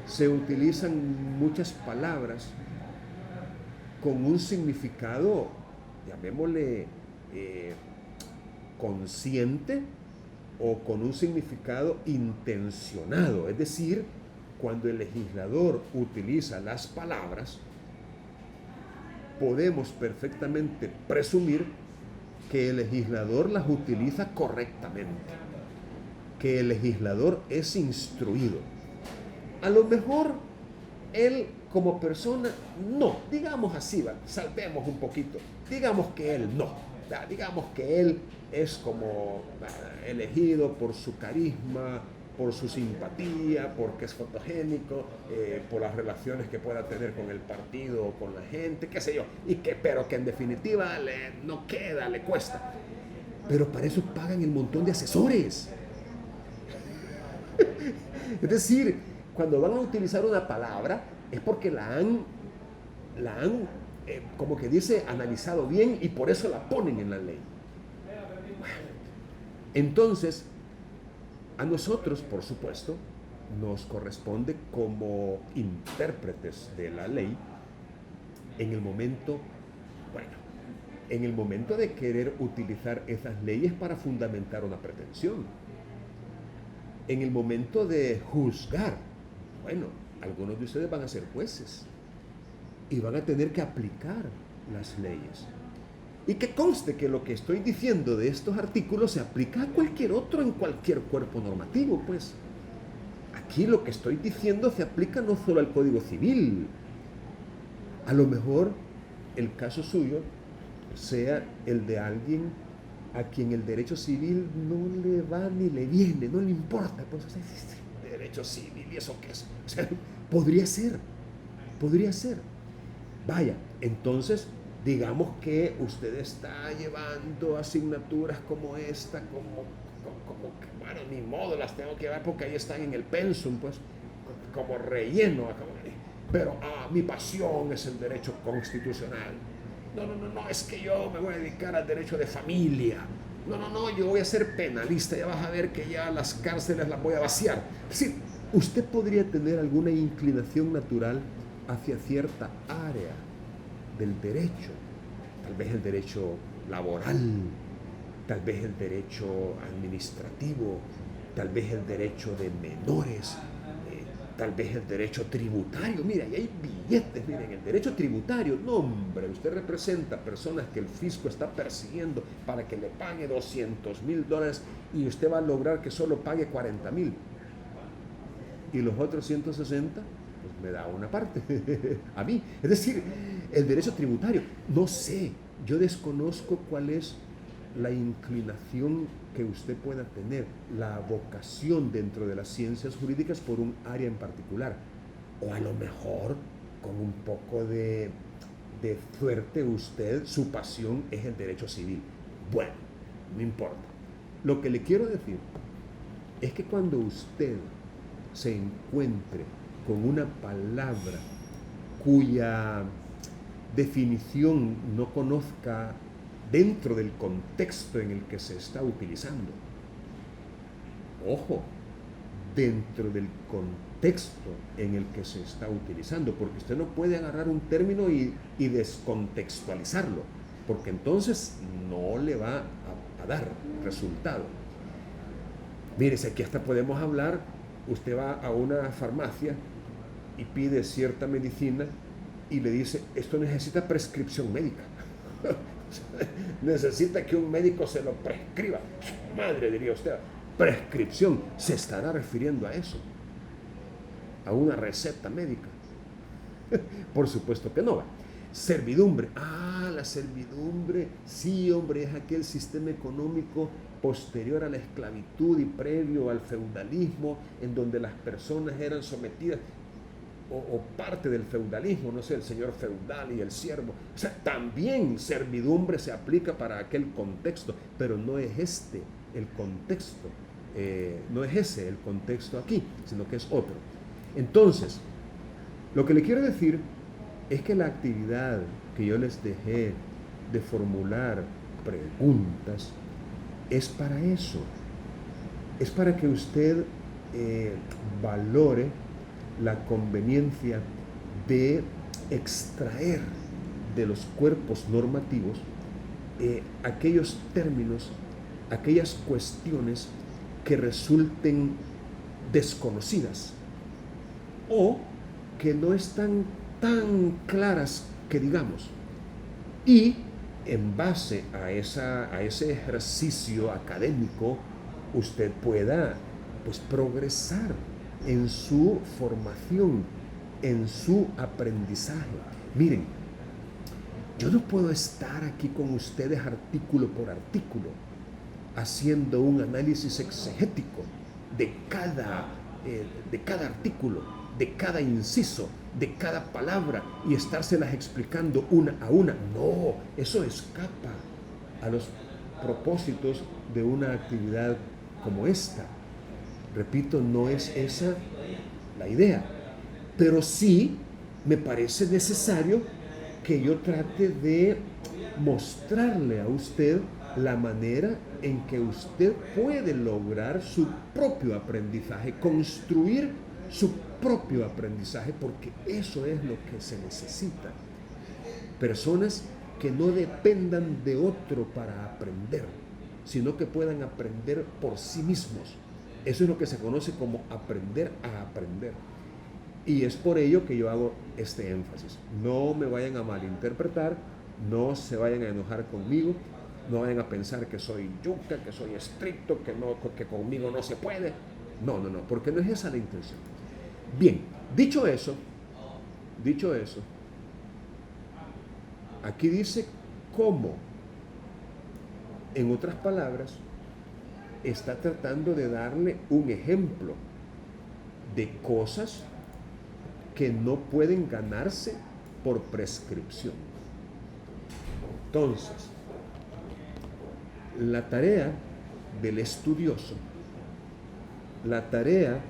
A: se utilizan muchas palabras con un significado, llamémosle, consciente o con un significado intencionado. Es decir, cuando el legislador utiliza las palabras, podemos perfectamente presumir que el legislador las utiliza correctamente, que el legislador es instruido. A lo mejor él como persona no, digamos así, saltemos un poquito, digamos que él no, digamos que él es como elegido por su carisma, por su simpatía, porque es fotogénico, por las relaciones que pueda tener con el partido o con la gente, qué sé yo, pero que en definitiva no queda, le cuesta. Pero para eso pagan el montón de asesores. Es decir, cuando van a utilizar una palabra es porque la han como que dice, analizado bien y por eso la ponen en la ley. Bueno, entonces, a nosotros, por supuesto, nos corresponde como intérpretes de la ley en el momento de querer utilizar esas leyes para fundamentar una pretensión. En el momento de juzgar, bueno, algunos de ustedes van a ser jueces y van a tener que aplicar las leyes. Y que conste que lo que estoy diciendo de estos artículos se aplica a cualquier otro en cualquier cuerpo normativo, pues. Aquí lo que estoy diciendo se aplica no solo al Código Civil. A lo mejor el caso suyo sea el de alguien a quien el derecho civil no le va ni le viene, no le importa. Pues, derecho civil, ¿y eso qué es? O sea, podría ser. Vaya, entonces, digamos que usted está llevando asignaturas como esta, como que, bueno, ni modo, las tengo que llevar porque ahí están en el pensum, pues, como relleno. Pero mi pasión es el derecho constitucional. No, es que yo me voy a dedicar al derecho de familia. No, yo voy a ser penalista, ya vas a ver que ya las cárceles las voy a vaciar. Es decir, usted podría tener alguna inclinación natural hacia cierta área del derecho, tal vez el derecho laboral, tal vez el derecho administrativo, tal vez el derecho de menores, tal vez el derecho tributario. Mira, y hay billetes, miren, el derecho tributario, no hombre, usted representa personas que el fisco está persiguiendo para que le pague $200,000 y usted va a lograr que solo pague 40,000. Y los otros 160, pues me da una parte a mí. Es decir, el derecho tributario, no sé, yo desconozco cuál es la inclinación que usted pueda tener, la vocación dentro de las ciencias jurídicas por un área en particular, o a lo mejor con un poco de suerte usted, su pasión es el derecho civil. Bueno, no importa. Lo que le quiero decir es que cuando usted se encuentre con una palabra cuya definición no conozca dentro del contexto en el que se está utilizando. Ojo, dentro del contexto en el que se está utilizando, porque usted no puede agarrar un término y descontextualizarlo, porque entonces no le va a dar resultado. Mírese, aquí hasta podemos hablar, usted va a una farmacia y pide cierta medicina y le dice, esto necesita prescripción médica. Necesita que un médico se lo prescriba. Madre, diría usted, prescripción, ¿se estará refiriendo a eso? ¿A una receta médica? Por supuesto que no. Servidumbre. La servidumbre, sí, hombre, es aquel sistema económico posterior a la esclavitud y previo al feudalismo, en donde las personas eran sometidas. o parte del feudalismo, no sé, el señor feudal y el siervo. O sea, también servidumbre se aplica para aquel contexto, pero no es este el contexto, no es ese el contexto aquí, sino que es otro. Entonces, lo que le quiero decir es que la actividad que yo les dejé de formular preguntas es para eso, es para que usted valore la conveniencia de extraer de los cuerpos normativos aquellos términos, aquellas cuestiones que resulten desconocidas o que no están tan claras que digamos, y en base a ese ejercicio académico usted pueda pues progresar en su formación, en su aprendizaje. Miren, yo no puedo estar aquí con ustedes artículo por artículo haciendo un análisis exegético de cada artículo, de cada inciso, de cada palabra y estárselas explicando una a una. No, eso escapa a los propósitos de una actividad como esta. Repito, no es esa la idea, pero sí me parece necesario que yo trate de mostrarle a usted la manera en que usted puede lograr su propio aprendizaje, construir su propio aprendizaje, porque eso es lo que se necesita. Personas que no dependan de otro para aprender, sino que puedan aprender por sí mismos. Eso es lo que se conoce como aprender a aprender. Y es por ello que yo hago este énfasis. No me vayan a malinterpretar, no se vayan a enojar conmigo, no vayan a pensar que soy yuca, que soy estricto, que conmigo no se puede. No, porque no es esa la intención. Bien, dicho eso, aquí dice cómo, en otras palabras, está tratando de darle un ejemplo de cosas que no pueden ganarse por prescripción. Entonces, la tarea del estudioso, la tarea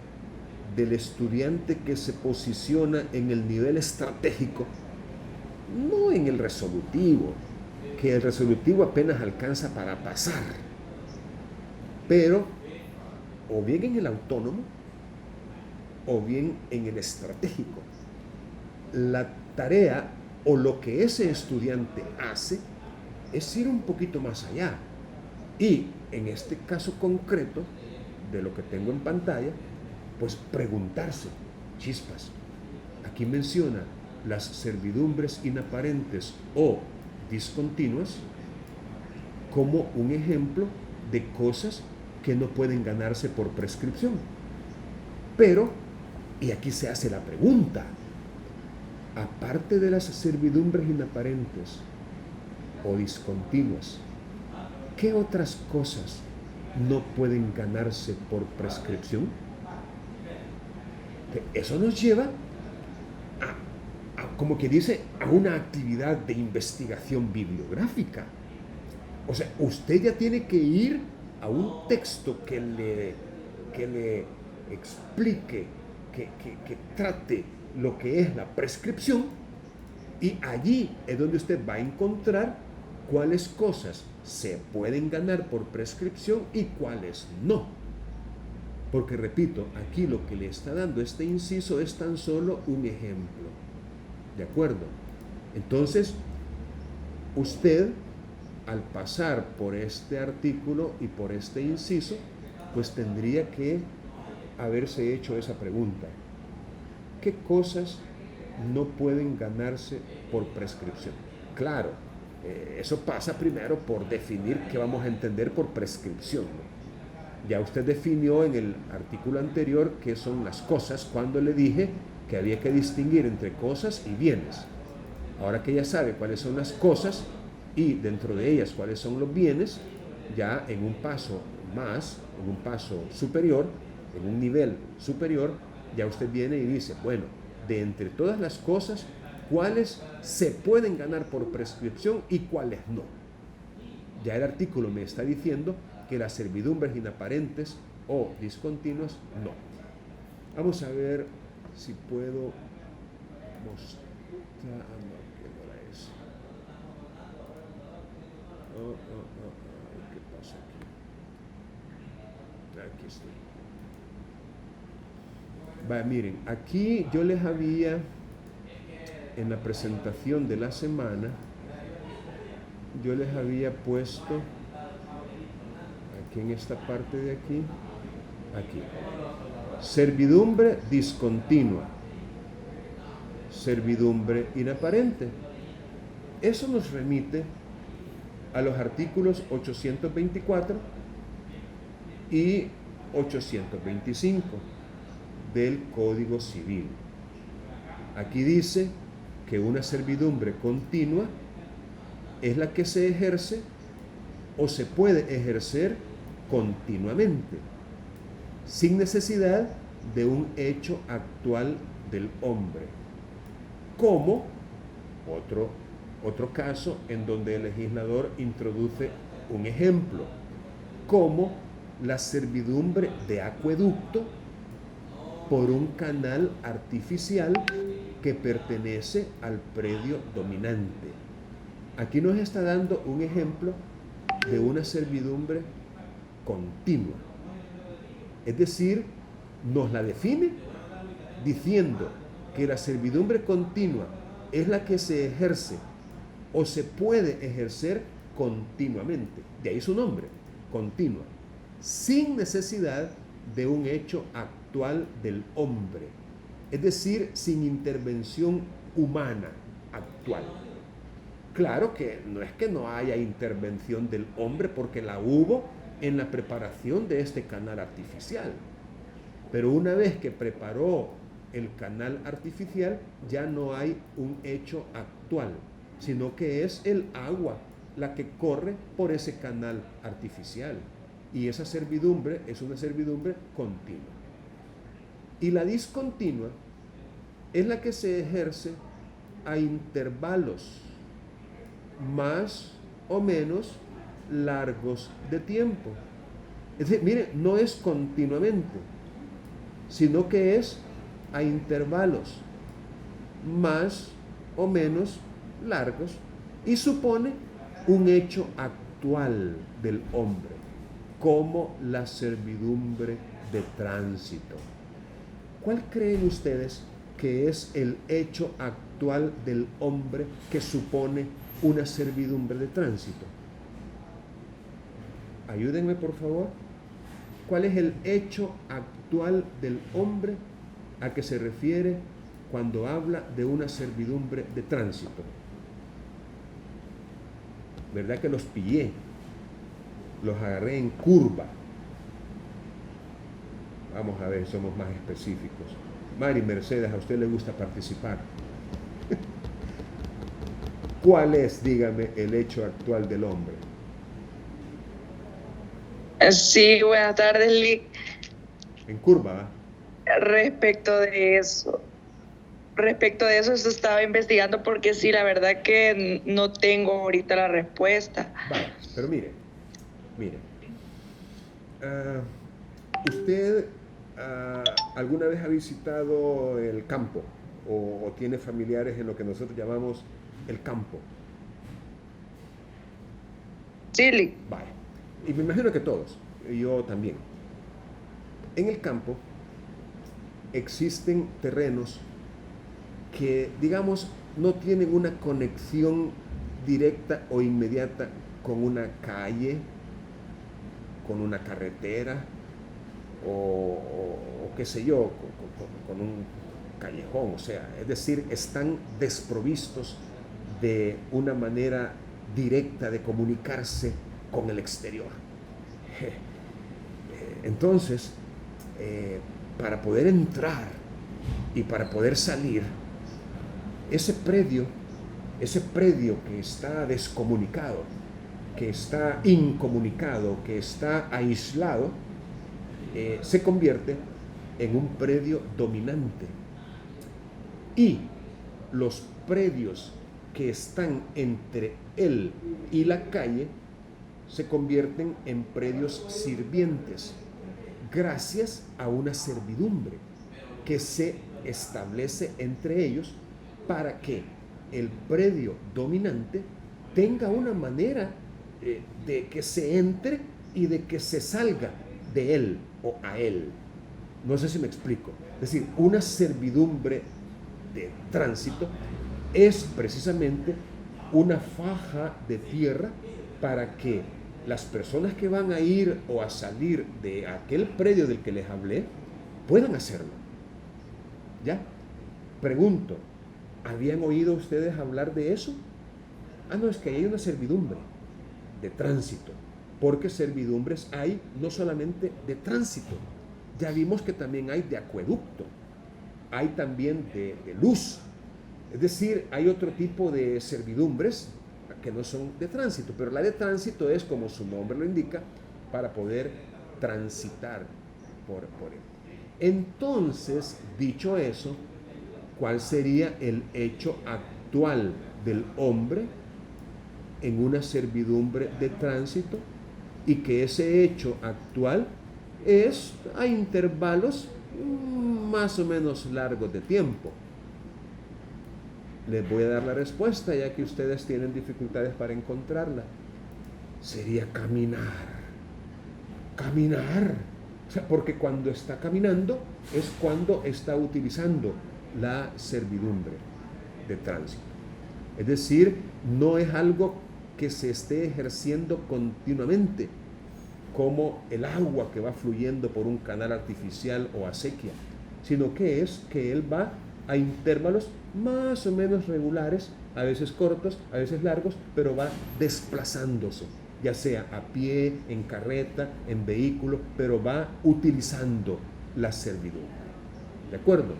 A: del estudiante que se posiciona en el nivel estratégico, no en el resolutivo, que el resolutivo apenas alcanza para pasar, pero o bien en el autónomo o bien en el estratégico. La tarea o lo que ese estudiante hace es ir un poquito más allá. Y en este caso concreto de lo que tengo en pantalla, pues preguntarse, chispas, aquí menciona las servidumbres inaparentes o discontinuas como un ejemplo de cosas que no pueden ganarse por prescripción. Pero, y aquí se hace la pregunta, aparte de las servidumbres inaparentes o discontinuas, ¿qué otras cosas no pueden ganarse por prescripción? Eso nos lleva a, como que dice, a una actividad de investigación bibliográfica. O sea, usted ya tiene que ir a un texto que le explique, que trate lo que es la prescripción, y allí es donde usted va a encontrar cuáles cosas se pueden ganar por prescripción y cuáles no. Porque repito, aquí lo que le está dando este inciso es tan solo un ejemplo. ¿De acuerdo? Entonces, usted, al pasar por este artículo y por este inciso, pues tendría que haberse hecho esa pregunta. ¿Qué cosas no pueden ganarse por prescripción? Claro, eso pasa primero por definir qué vamos a entender por prescripción, ¿no? Ya usted definió en el artículo anterior qué son las cosas cuando le dije que había que distinguir entre cosas y bienes. Ahora que ya sabe cuáles son las cosas y dentro de ellas cuáles son los bienes, ya en un paso más, en un paso superior, en un nivel superior, ya usted viene y dice, bueno, de entre todas las cosas, cuáles se pueden ganar por prescripción y cuáles no. Ya el artículo me está diciendo que las servidumbres inaparentes o discontinuas no. Vamos a ver si puedo mostrar. ¿Qué hora es? ¿Qué pasa aquí? Aquí estoy. Miren, aquí yo les había, en la presentación de la semana, yo les había puesto, aquí en esta parte de aquí, servidumbre discontinua, servidumbre inaparente. Eso nos remite a los artículos 824 y 825 del Código Civil. Aquí dice que una servidumbre continua es la que se ejerce o se puede ejercer continuamente, sin necesidad de un hecho actual del hombre, como otro caso en donde el legislador introduce un ejemplo, como la servidumbre de acueducto por un canal artificial que pertenece al predio dominante. Aquí nos está dando un ejemplo de una servidumbre continua. Es decir, nos la define diciendo que la servidumbre continua es la que se ejerce o se puede ejercer continuamente. De ahí su nombre, continua, sin necesidad de un hecho actual del hombre. Es decir, sin intervención humana actual. Claro que no haya intervención del hombre, porque la hubo en la preparación de este canal artificial. Pero una vez que preparó el canal artificial, ya no hay un hecho actual, sino que es el agua la que corre por ese canal artificial. Y esa servidumbre es una servidumbre continua. Y la discontinua es la que se ejerce a intervalos más o menos largos de tiempo. Es decir, mire, no es continuamente, sino que es a intervalos más o menos largos y supone un hecho actual del hombre, como la servidumbre de tránsito. ¿Cuál creen ustedes que es el hecho actual del hombre que supone una servidumbre de tránsito? Ayúdenme, por favor. ¿Cuál es el hecho actual del hombre a que se refiere cuando habla de una servidumbre de tránsito? ¿Verdad que los pillé? Los agarré en curva. Vamos a ver, somos más específicos. Mari Mercedes, a usted le gusta participar. ¿Cuál es, dígame, el hecho actual del hombre?
F: Sí, buenas tardes, Lick.
A: En curva, ¿eh?
F: Respecto de eso, se estaba investigando porque sí, la verdad que no tengo ahorita la respuesta.
A: Vale, pero mire. ¿Usted alguna vez ha visitado el campo o tiene familiares en lo que nosotros llamamos el campo?
F: Sí, Lick.
A: Vale. Y me imagino que todos, yo también. En el campo existen terrenos que, digamos, no tienen una conexión directa o inmediata con una calle, con una carretera o qué sé yo, con un callejón. O sea, es decir, están desprovistos de una manera directa de comunicarse con el exterior. Entonces, para poder entrar y para poder salir, ese predio que está descomunicado, que está incomunicado, que está aislado, se convierte en un predio dominante. y los predios que están entre él y la calle se convierten en predios sirvientes, gracias a una servidumbre que se establece entre ellos para que el predio dominante tenga una manera de que se entre y de que se salga de él o a él. No sé si me explico. Es decir, una servidumbre de tránsito es precisamente una faja de tierra para que las personas que van a ir o a salir de aquel predio del que les hablé puedan hacerlo. ¿Ya? Pregunto, ¿habían oído ustedes hablar de eso? No, es que hay una servidumbre de tránsito, porque servidumbres hay no solamente de tránsito, ya vimos que también hay de acueducto, hay también de luz, es decir, hay otro tipo de servidumbres que no son de tránsito, pero la de tránsito es, como su nombre lo indica, para poder transitar por él. Entonces, dicho eso, ¿cuál sería el hecho actual del hombre en una servidumbre de tránsito? Y que ese hecho actual es a intervalos más o menos largos de tiempo. Les voy a dar la respuesta, ya que ustedes tienen dificultades para encontrarla. Sería caminar. Caminar. O sea, porque cuando está caminando es cuando está utilizando la servidumbre de tránsito. Es decir, no es algo que se esté ejerciendo continuamente, como el agua que va fluyendo por un canal artificial o acequia, sino que es que él va a intervalos más o menos regulares, a veces cortos, a veces largos, pero va desplazándose, ya sea a pie, en carreta, en vehículo, pero va utilizando la servidumbre. ¿De acuerdo?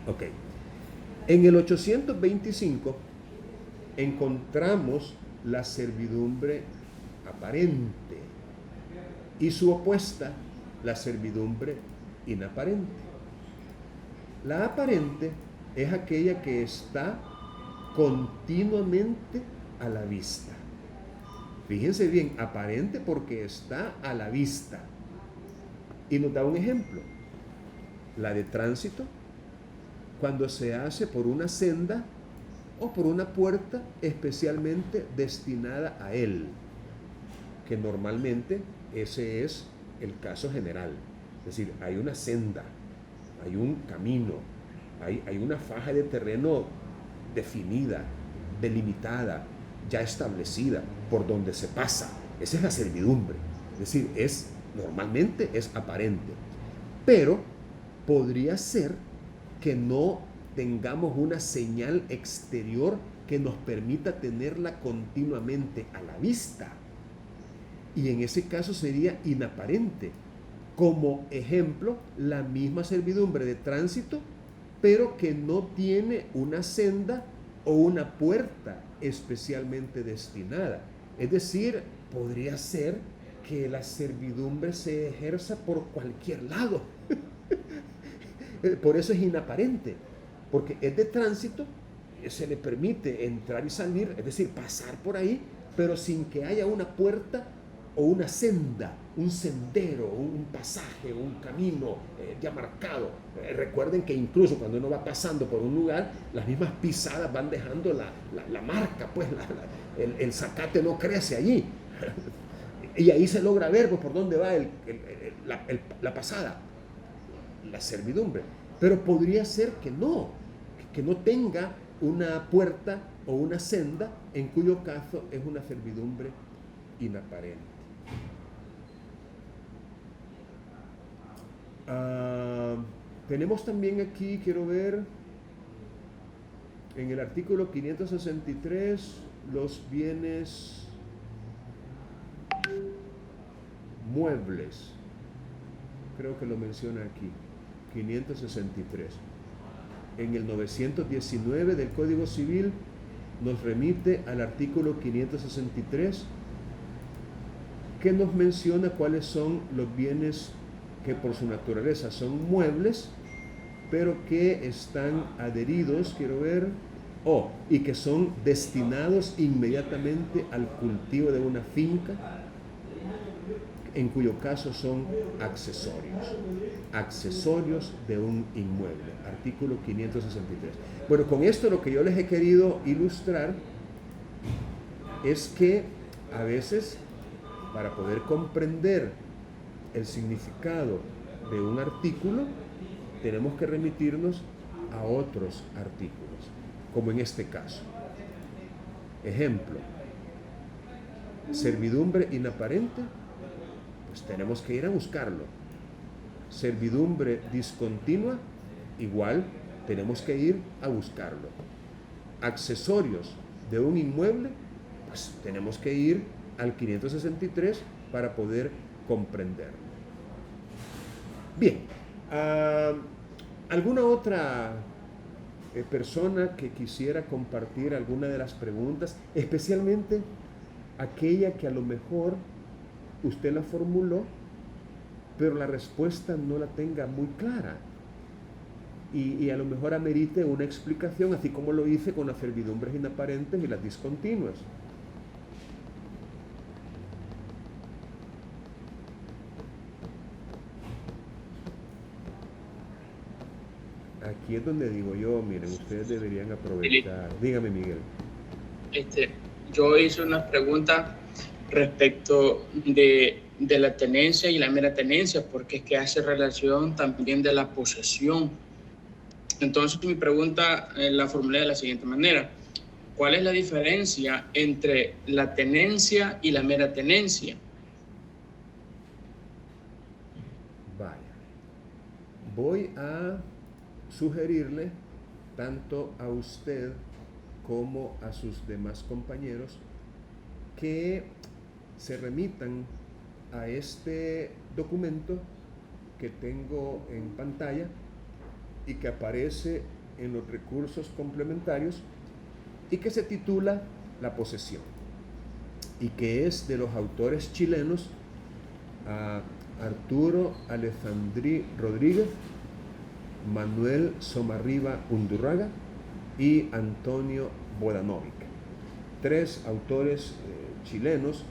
A: Ok. En el 825 encontramos la servidumbre aparente y su opuesta, la servidumbre inaparente. La aparente es aquella que está continuamente a la vista. Fíjense bien, aparente porque está a la vista. Y nos da un ejemplo. La de tránsito, cuando se hace por una senda o por una puerta especialmente destinada a él, que normalmente ese es el caso general. Es decir, hay una senda, hay un camino, hay una faja de terreno definida, delimitada, ya establecida, por donde se pasa. Esa es la servidumbre. Es decir, normalmente es aparente. Pero podría ser que no tengamos una señal exterior que nos permita tenerla continuamente a la vista. Y en ese caso sería inaparente. Como ejemplo, la misma servidumbre de tránsito, pero que no tiene una senda o una puerta especialmente destinada. Es decir, podría ser que la servidumbre se ejerza por cualquier lado. Por eso es inaparente, porque es de tránsito, se le permite entrar y salir, es decir, pasar por ahí, pero sin que haya una puerta o una senda, un sendero, un pasaje, un camino ya marcado. Recuerden que incluso cuando uno va pasando por un lugar, las mismas pisadas van dejando la marca, pues el zacate no crece allí. Y ahí se logra ver por dónde va la pasada, la servidumbre. Pero podría ser que no tenga una puerta o una senda, en cuyo caso es una servidumbre inaparente. Tenemos también aquí, quiero ver, en el artículo 563, los bienes muebles. Creo que lo menciona aquí, 563. En el 919 del Código Civil nos remite al artículo 563, que nos menciona cuáles son los bienes que por su naturaleza son muebles pero que están adheridos, quiero ver, y que son destinados inmediatamente al cultivo de una finca, en cuyo caso son accesorios de un inmueble, artículo 563. Bueno, con esto lo que yo les he querido ilustrar es que a veces, para poder comprender el significado de un artículo, tenemos que remitirnos a otros artículos, como en este caso. Ejemplo, servidumbre inaparente, pues tenemos que ir a buscarlo. Servidumbre discontinua, igual tenemos que ir a buscarlo. Accesorios de un inmueble, pues tenemos que ir al 563 para poder comprenderlo. Bien, ¿alguna otra persona que quisiera compartir alguna de las preguntas, especialmente aquella que a lo mejor usted la formuló, pero la respuesta no la tenga muy clara y a lo mejor amerite una explicación, así como lo hice con las servidumbres inaparentes y las discontinuas? Aquí es donde digo yo, miren, ustedes deberían aprovechar. Dígame, Miguel.
E: Yo hice una pregunta respecto de la tenencia y la mera tenencia, porque es que hace relación también de la posesión. Entonces mi pregunta la formulé de la siguiente manera: ¿cuál es la diferencia entre la tenencia y la mera tenencia?
A: Vaya, voy a sugerirle tanto a usted como a sus demás compañeros que se remitan a este documento que tengo en pantalla y que aparece en los recursos complementarios y que se titula La posesión, y que es de los autores chilenos Arturo Alessandri Rodríguez, Manuel Somarriba Undurraga y Antonio Bodanovic, 3 autores chilenos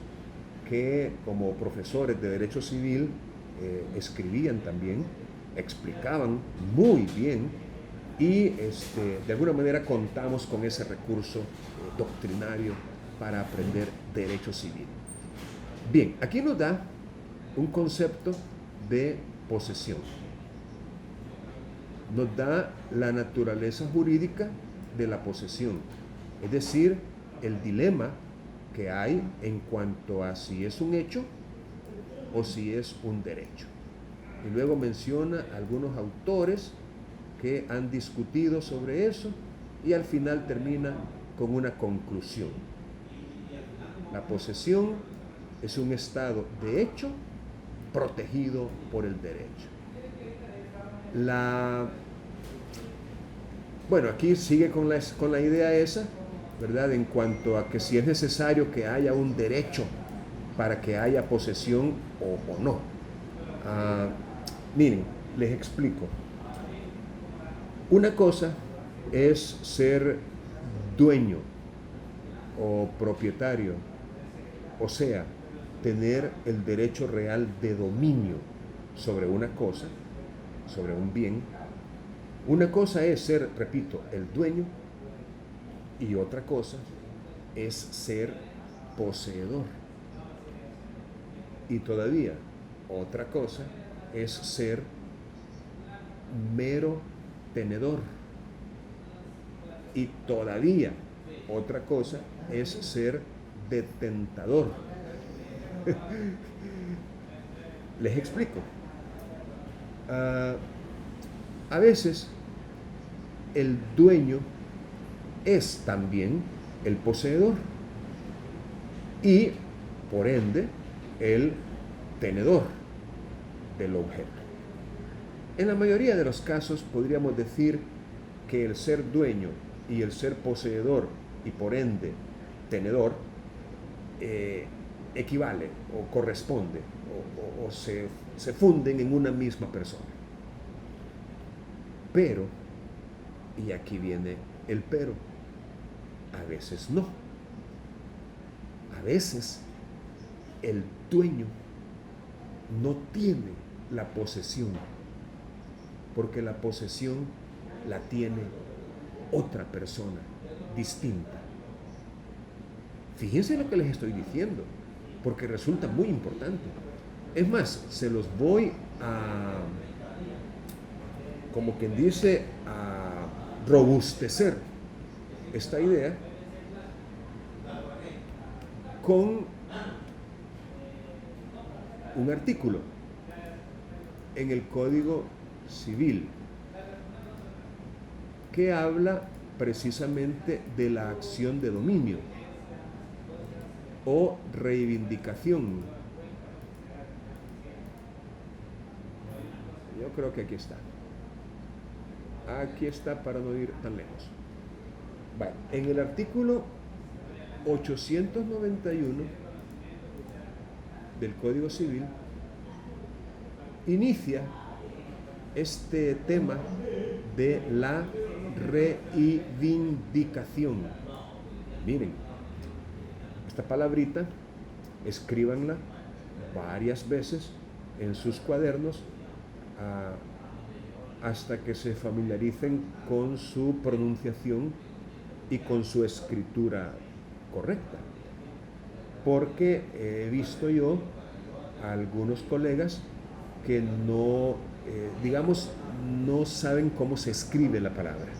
A: que como profesores de Derecho Civil escribían también, explicaban muy bien y de alguna manera contamos con ese recurso doctrinario para aprender Derecho Civil. Bien, aquí nos da un concepto de posesión. Nos da la naturaleza jurídica de la posesión, es decir, el dilema que hay en cuanto a si es un hecho o si es un derecho. Y luego menciona algunos autores que han discutido sobre eso y al final termina con una conclusión. La posesión es un estado de hecho protegido por el derecho. Bueno, aquí sigue con la idea esa, ¿verdad? En cuanto a que si es necesario que haya un derecho para que haya posesión o no. Miren, les explico. Una cosa es ser dueño o propietario, o sea, tener el derecho real de dominio sobre una cosa, sobre un bien. Una cosa es ser, repito, el dueño, y otra cosa es ser poseedor. Y todavía otra cosa es ser mero tenedor. Y todavía otra cosa es ser detentador. Les explico. A veces el dueño es también el poseedor y por ende el tenedor del objeto. En la mayoría de los casos podríamos decir que el ser dueño y el ser poseedor y por ende tenedor equivale o corresponde o se funden en una misma persona. Pero, y aquí viene el pero, a veces no. A veces el dueño no tiene la posesión, porque la posesión la tiene otra persona distinta. Fíjense lo que les estoy diciendo, porque resulta muy importante. Es más, se los voy a, como quien dice, a robustecer esta idea con un artículo en el Código Civil que habla precisamente de la acción de dominio o reivindicación. Yo creo que aquí está. Aquí está para no ir tan lejos. Bueno, en el artículo 891 del Código Civil inicia este tema de la reivindicación. Miren, esta palabrita, escríbanla varias veces en sus cuadernos hasta que se familiaricen con su pronunciación y con su escritura correcta. Porque he visto yo a algunos colegas que no, digamos, no saben cómo se escribe la palabra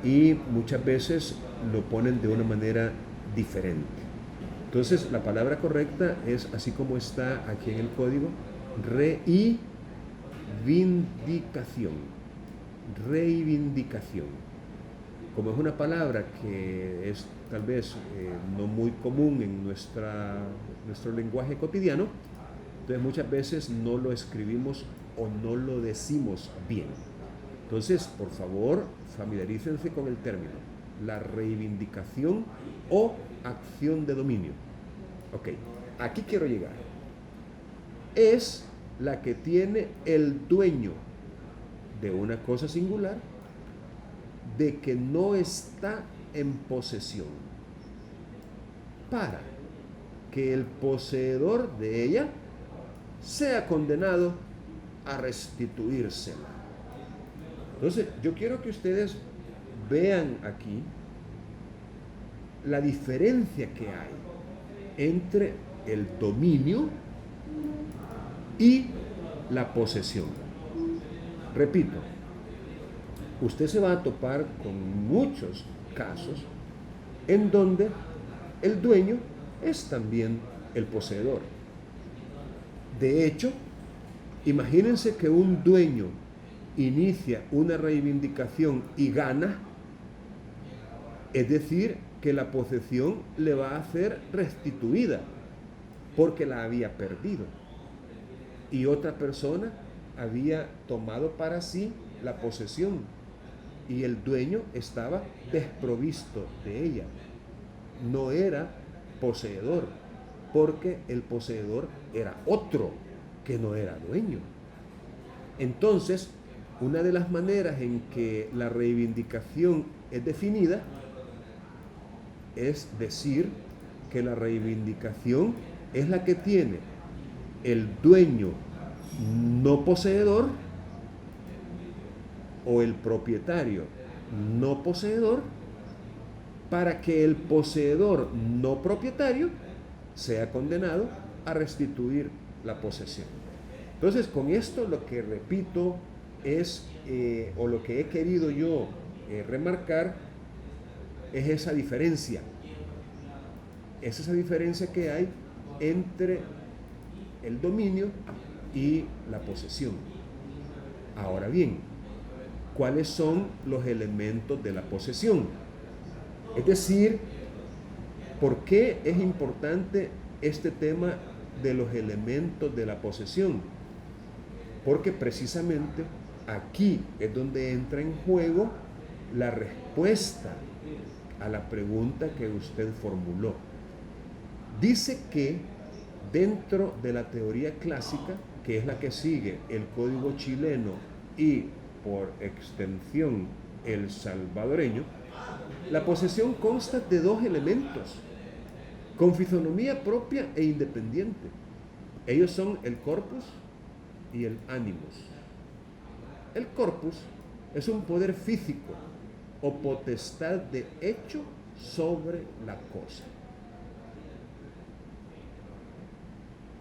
A: y muchas veces lo ponen de una manera diferente. Entonces, la palabra correcta es así como está aquí en el código: reivindicación. Reivindicación. Como es una palabra que es tal vez no muy común en nuestro lenguaje cotidiano, entonces muchas veces no lo escribimos o no lo decimos bien. Entonces, por favor, familiarícense con el término: la reivindicación o acción de dominio. Ok, aquí quiero llegar. Es la que tiene el dueño de una cosa singular de que no está en posesión, para que el poseedor de ella sea condenado a restituírsela. Entonces, yo quiero que ustedes vean aquí la diferencia que hay entre el dominio y la posesión. Repito, usted se va a topar con muchos casos en donde el dueño es también el poseedor. De hecho, imagínense que un dueño inicia una reivindicación y gana, es decir, que la posesión le va a ser restituida porque la había perdido y otra persona había tomado para sí la posesión y el dueño estaba desprovisto de ella. No era poseedor, porque el poseedor era otro que no era dueño. Entonces, una de las maneras en que la reivindicación es definida es decir que la reivindicación es la que tiene el dueño no poseedor o el propietario no poseedor, para que el poseedor no propietario sea condenado a restituir la posesión. Entonces, con esto lo que repito es, o lo que he querido yo remarcar, es esa diferencia. Es esa diferencia que hay entre el dominio y la posesión. Ahora bien, ¿cuáles son los elementos de la posesión? Es decir, ¿por qué es importante este tema de los elementos de la posesión? Porque precisamente aquí es donde entra en juego la respuesta a la pregunta que usted formuló. Dice que dentro de la teoría clásica, que es la que sigue el Código chileno y por extensión el salvadoreño, la posesión consta de dos elementos, con fisonomía propia e independiente. Ellos son el corpus y el animus. El corpus es un poder físico o potestad de hecho sobre la cosa.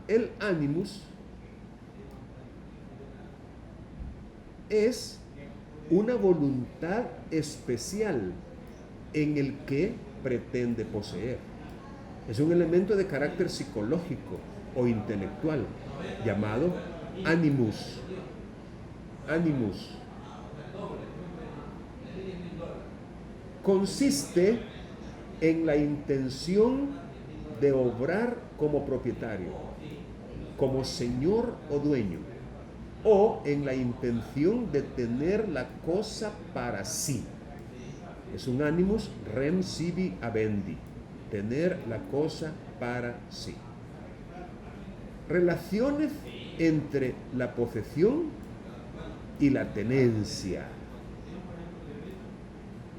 A: El animus es una voluntad especial en el que pretende poseer. Es un elemento de carácter psicológico o intelectual llamado animus. Animus consiste en la intención de obrar como propietario, como señor o dueño, o en la intención de tener la cosa para sí. Es un animus rem sibi habendi, tener la cosa para sí. Relaciones entre la posesión y la tenencia.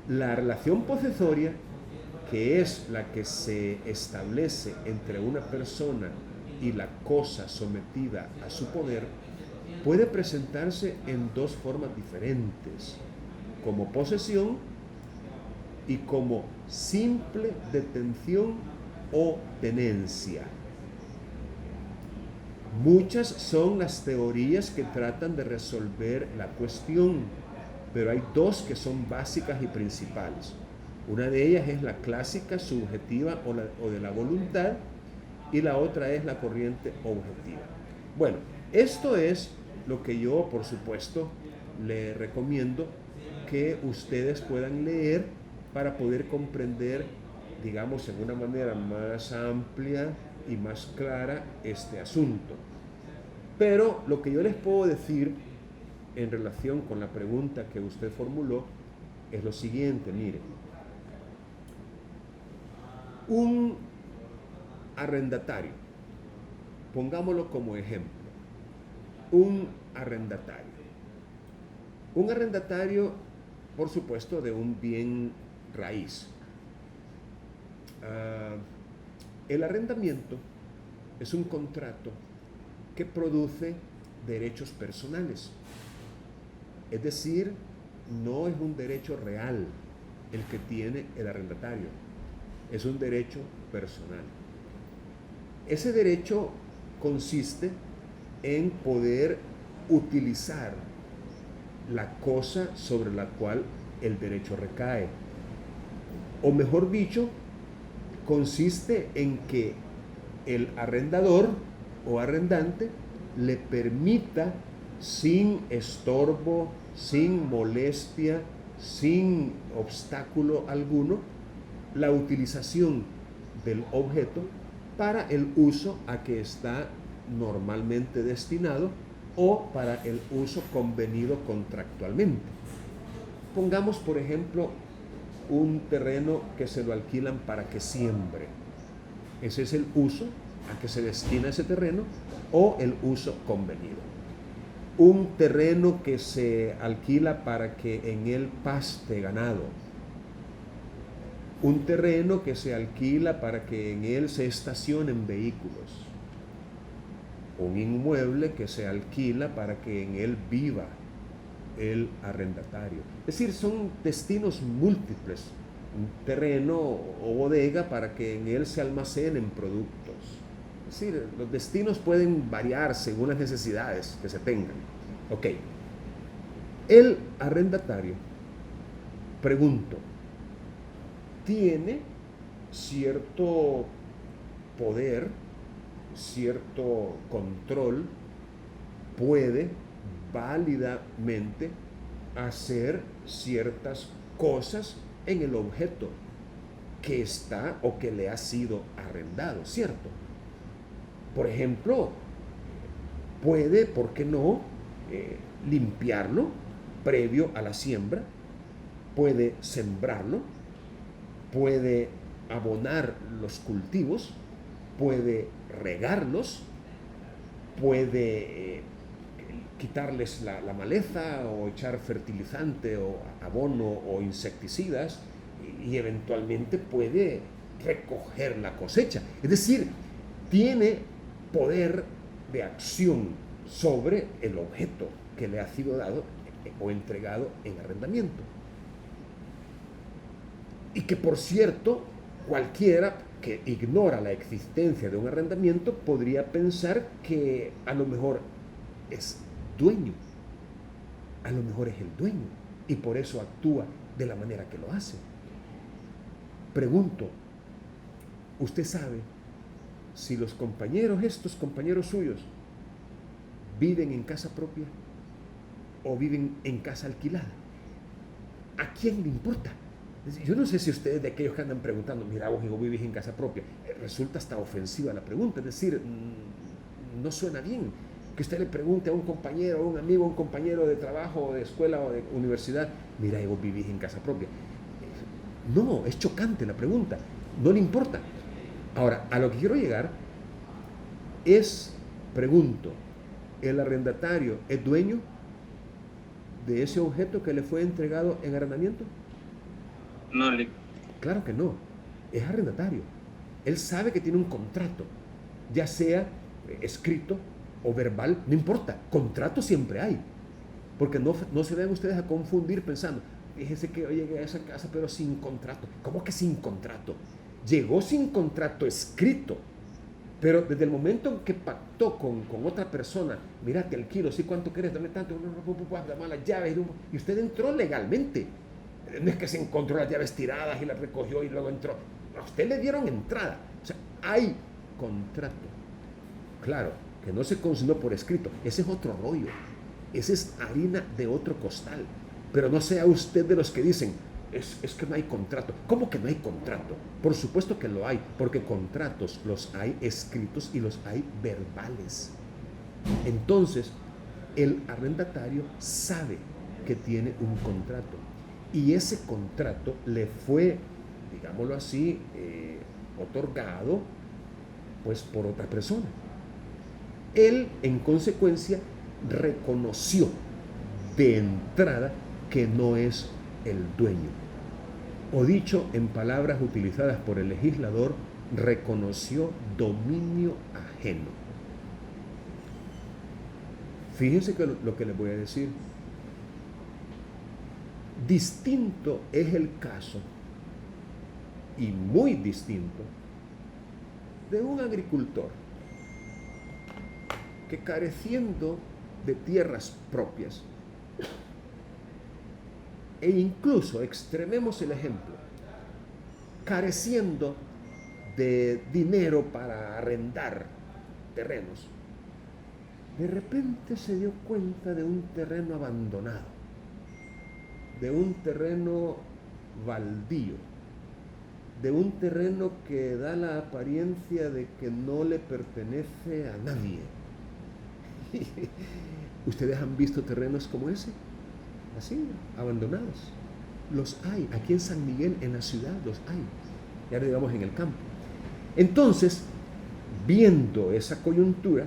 A: La relación posesoria, que es la que se establece entre una persona y la cosa sometida a su poder, puede presentarse en dos formas diferentes, como posesión y como simple detención o tenencia. Muchas son las teorías que tratan de resolver la cuestión, pero hay dos que son básicas y principales. Una de ellas es la clásica subjetiva o de la voluntad, y la otra es la corriente objetiva. Bueno, esto es lo que yo, por supuesto, le recomiendo que ustedes puedan leer para poder comprender, digamos, en una manera más amplia y más clara este asunto. Pero lo que yo les puedo decir en relación con la pregunta que usted formuló es lo siguiente. Mire, un arrendatario, pongámoslo como ejemplo, un arrendatario, por supuesto, de un bien raíz. El arrendamiento es un contrato que produce derechos personales, es decir, no es un derecho real el que tiene el arrendatario, es un derecho personal. Ese derecho consiste en poder utilizar la cosa sobre la cual el derecho recae. O mejor dicho, consiste en que el arrendador o arrendante le permita, sin estorbo, sin molestia, sin obstáculo alguno, la utilización del objeto para el uso a que está normalmente destinado o para el uso convenido contractualmente. Pongamos, por ejemplo, un terreno que se lo alquilan para que siembre. Ese es el uso a que se destina ese terreno o el uso convenido. Un terreno que se alquila para que en él paste ganado. Un terreno que se alquila para que en él se estacionen vehículos. Un inmueble que se alquila para que en él viva el arrendatario. Es decir, son destinos múltiples. Un terreno o bodega para que en él se almacenen productos. Es decir, los destinos pueden variar según las necesidades que se tengan. Ok. El arrendatario, pregunto, tiene cierto poder, cierto control, puede válidamente hacer ciertas cosas en el objeto que está o que le ha sido arrendado, ¿cierto? Por ejemplo, puede, ¿por qué no?, limpiarlo previo a la siembra, puede sembrarlo, puede abonar los cultivos, puede regarlos, puede quitarles la maleza o echar fertilizante o abono o insecticidas y eventualmente puede recoger la cosecha. Es decir, tiene poder de acción sobre el objeto que le ha sido dado o entregado en arrendamiento. Y que, por cierto, cualquiera que ignora la existencia de un arrendamiento podría pensar que a lo mejor es dueño, a lo mejor es el dueño y por eso actúa de la manera que lo hace. Pregunto, ¿usted sabe si los compañeros, estos compañeros suyos, viven en casa propia o viven en casa alquilada? ¿A quién le importa? Yo no sé si ustedes de aquellos que andan preguntando, mira vos, hijo, vivís en casa propia, resulta hasta ofensiva la pregunta, es decir, no suena bien que usted le pregunte a un compañero, a un amigo, a un compañero de trabajo, de escuela o de universidad, mira, vos vivís en casa propia. No, es chocante la pregunta, no le importa. Ahora, a lo que quiero llegar es, pregunto, ¿el arrendatario es dueño de ese objeto que le fue entregado en arrendamiento?
E: No,
A: Claro que no, es arrendatario. Él sabe que tiene un contrato, ya sea escrito o verbal, no importa, contrato siempre hay. Porque no se ven ustedes a confundir pensando, fíjese que yo llegué a esa casa pero sin contrato. ¿Cómo que sin contrato? Llegó sin contrato escrito, pero desde el momento en que pactó con otra persona, mira, te alquilo, ¿sí? ¿Cuánto querés? Dame tanto, dame las llaves, y usted entró legalmente. No es que se encontró las llaves tiradas y las recogió y luego entró. A usted le dieron entrada. O sea, hay contrato. Claro, que no se consignó por escrito. Ese es otro rollo. Esa es harina de otro costal. Pero no sea usted de los que dicen, es que no hay contrato. ¿Cómo que no hay contrato? Por supuesto que lo hay, porque contratos los hay escritos y los hay verbales. Entonces, el arrendatario sabe que tiene un contrato. Y ese contrato le fue, digámoslo así, otorgado pues por otra persona. Él, en consecuencia, reconoció de entrada que no es el dueño. O dicho en palabras utilizadas por el legislador, reconoció dominio ajeno. Fíjense que lo que les voy a decir. Distinto es el caso, y muy distinto, de un agricultor que, careciendo de tierras propias, e incluso, extrememos el ejemplo, careciendo de dinero para arrendar terrenos, de repente se dio cuenta de un terreno abandonado, de un terreno baldío, de un terreno que da la apariencia de que no le pertenece a nadie. ¿Ustedes han visto terrenos como ese? Así, abandonados. Los hay, aquí en San Miguel, en la ciudad, los hay. Ya lo digamos en el campo. Entonces, viendo esa coyuntura,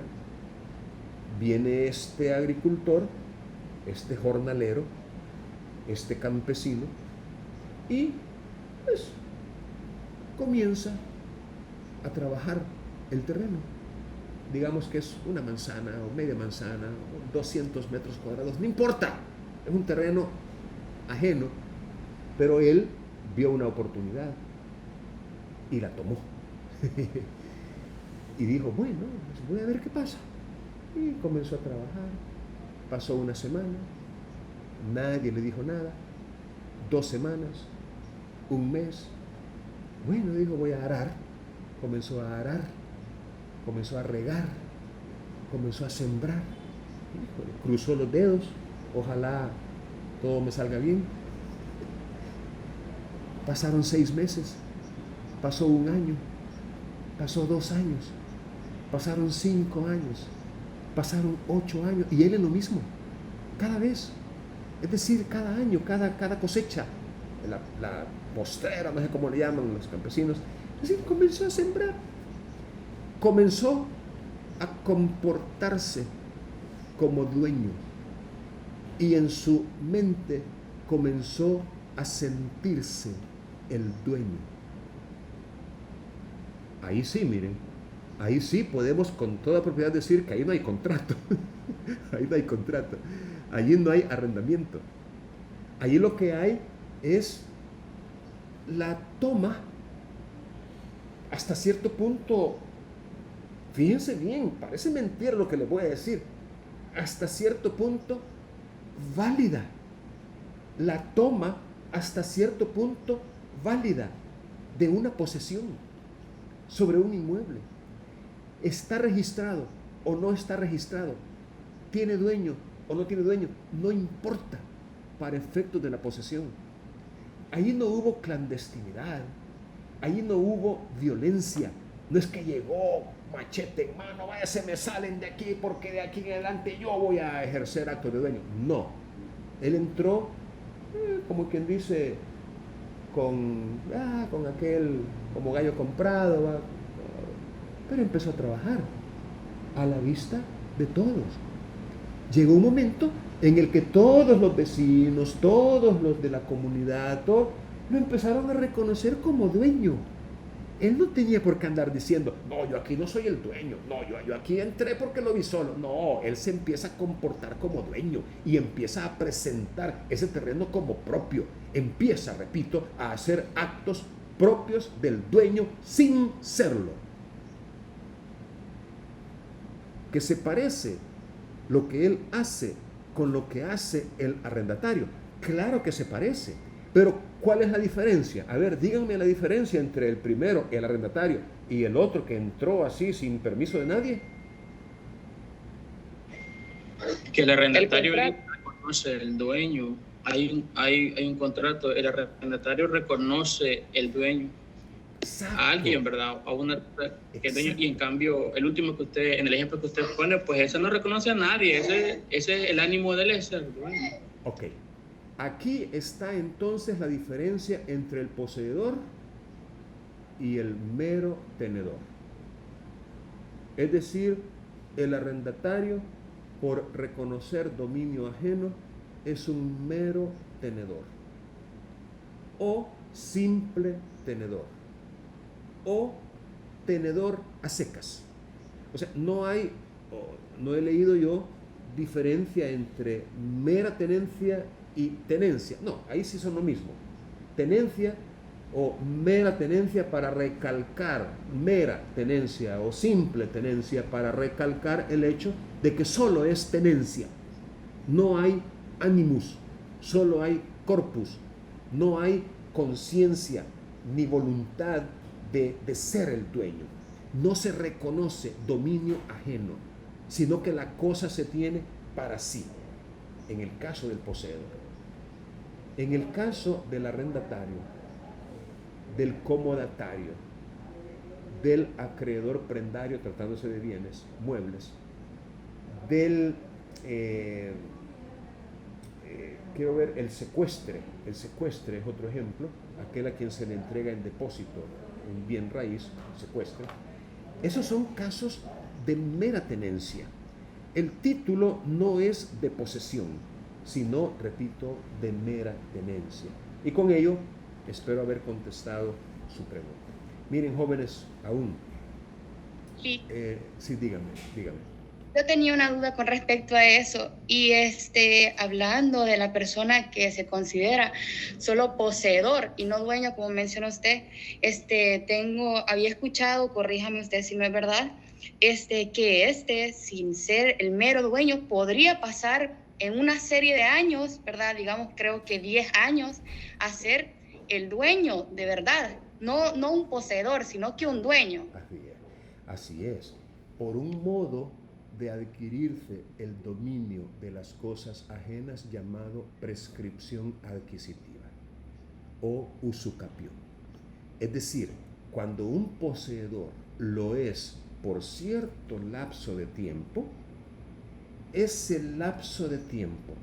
A: viene este agricultor, este jornalero, este campesino, y pues comienza a trabajar el terreno. Digamos que es una manzana o media manzana, o 200 metros cuadrados, no importa, es un terreno ajeno, pero él vio una oportunidad y la tomó. Y dijo, bueno, pues voy a ver qué pasa. Y comenzó a trabajar. Pasó una semana, nadie le dijo nada. 2 semanas, 1 mes. Bueno, dijo, voy a arar. Comenzó a arar, comenzó a regar, comenzó a sembrar. Híjole, cruzó los dedos, ojalá todo me salga bien. Pasaron 6 meses, pasó 1 año, pasó 2 años, pasaron 5 años, pasaron 8 años, y él es lo mismo, cada vez, es decir, cada año, cada cosecha, la postrera, no sé cómo le llaman los campesinos, es decir, comenzó a sembrar, comenzó a comportarse como dueño y en su mente comenzó a sentirse el dueño. Ahí sí, miren, ahí sí podemos con toda propiedad decir que ahí no hay contrato. Ahí no hay contrato. Allí no hay arrendamiento. Allí lo que hay es la toma hasta cierto punto. Fíjense bien, parece mentira lo que les voy a decir. Hasta cierto punto válida. La toma hasta cierto punto válida de una posesión sobre un inmueble. ¿Está registrado o no está registrado? ¿Tiene dueño o no tiene dueño? No importa para efectos de la posesión. Allí no hubo clandestinidad, allí no hubo violencia. No es que llegó machete en mano, vaya, se me salen de aquí porque de aquí en adelante yo voy a ejercer actos de dueño. No, él entró, como quien dice, con aquel como gallo comprado, ¿va? Pero empezó a trabajar a la vista de todos. Llegó un momento en el que todos los vecinos, todos los de la comunidad, todos lo empezaron a reconocer como dueño. Él no tenía por qué andar diciendo, no, yo aquí no soy el dueño, no, yo aquí entré porque lo vi solo. No, él se empieza a comportar como dueño y empieza a presentar ese terreno como propio. Empieza, repito, a hacer actos propios del dueño sin serlo. Que se parece lo que él hace con lo que hace el arrendatario. Claro que se parece, pero ¿cuál es la diferencia? A ver, díganme la diferencia entre el primero, el arrendatario, y el otro que entró así sin permiso de nadie.
E: Que el arrendatario reconoce el dueño. Hay un contrato, el arrendatario reconoce el dueño.
A: Exacto.
E: A alguien, ¿verdad? A una que es dueño, y en cambio, el último que usted, en el ejemplo que usted pone, pues ese no reconoce a nadie, ese el ánimo de él es el dueño.
A: Ok. Aquí está entonces la diferencia entre el poseedor y el mero tenedor. Es decir, el arrendatario, por reconocer dominio ajeno, es un mero tenedor o simple tenedor o tenedor a secas. O sea, no he leído yo diferencia entre mera tenencia y tenencia. No, ahí sí son lo mismo. Tenencia o mera tenencia para recalcar, mera tenencia o simple tenencia para recalcar el hecho de que solo es tenencia. No hay animus, solo hay corpus, no hay conciencia ni voluntad de ser el dueño. No se reconoce dominio ajeno, sino que la cosa se tiene para sí, en el caso del poseedor. En el caso del arrendatario, del comodatario, del acreedor prendario tratándose de bienes, muebles, del, el secuestre. El secuestre es otro ejemplo, aquel a quien se le entrega en depósito un bien raíz, secuestre. Esos son casos de mera tenencia. El título no es de posesión, sino, repito, de mera tenencia. Y con ello espero haber contestado su pregunta. Miren, jóvenes, aún.
G: Sí.
A: Sí, dígame.
G: Yo tenía una duda con respecto a eso y hablando de la persona que se considera solo poseedor y no dueño, como menciona usted, había escuchado, corríjame usted si no es verdad, que sin ser el mero dueño podría pasar en una serie de años, ¿verdad? Digamos, creo que 10 años, a ser el dueño de verdad, no un poseedor, sino que un dueño.
A: Así es. Por un modo de adquirirse el dominio de las cosas ajenas llamado prescripción adquisitiva o usucapión. Es decir, cuando un poseedor lo es por cierto lapso de tiempo, ese lapso de tiempo,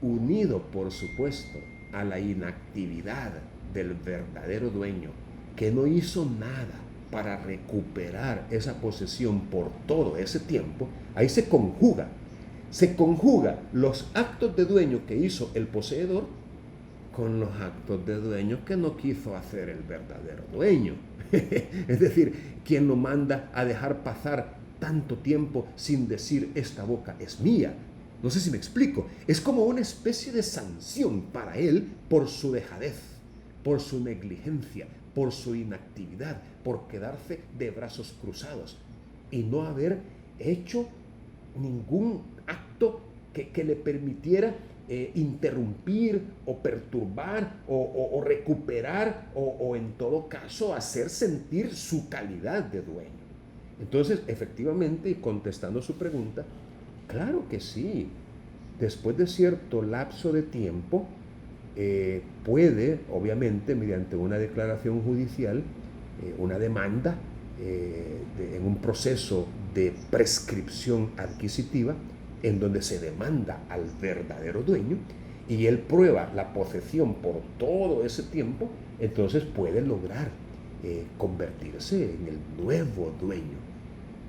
A: unido por supuesto a la inactividad del verdadero dueño, que no hizo nada para recuperar esa posesión por todo ese tiempo, ahí se conjuga se conjuga los actos de dueño que hizo el poseedor con los actos de dueño que no quiso hacer el verdadero dueño. Es decir, quien lo manda a dejar pasar tanto tiempo sin decir esta boca es mía. No sé si me explico. Es como una especie de sanción para él por su dejadez, por su negligencia, por su inactividad, por quedarse de brazos cruzados y no haber hecho ningún acto que le permitiera interrumpir o perturbar o recuperar o en todo caso hacer sentir su calidad de dueño. Entonces, efectivamente, contestando su pregunta, claro que sí. Después de cierto lapso de tiempo, puede, obviamente, mediante una declaración judicial, una demanda en un proceso de prescripción adquisitiva, en donde se demanda al verdadero dueño y él prueba la posesión por todo ese tiempo, entonces puede lograr convertirse en el nuevo dueño.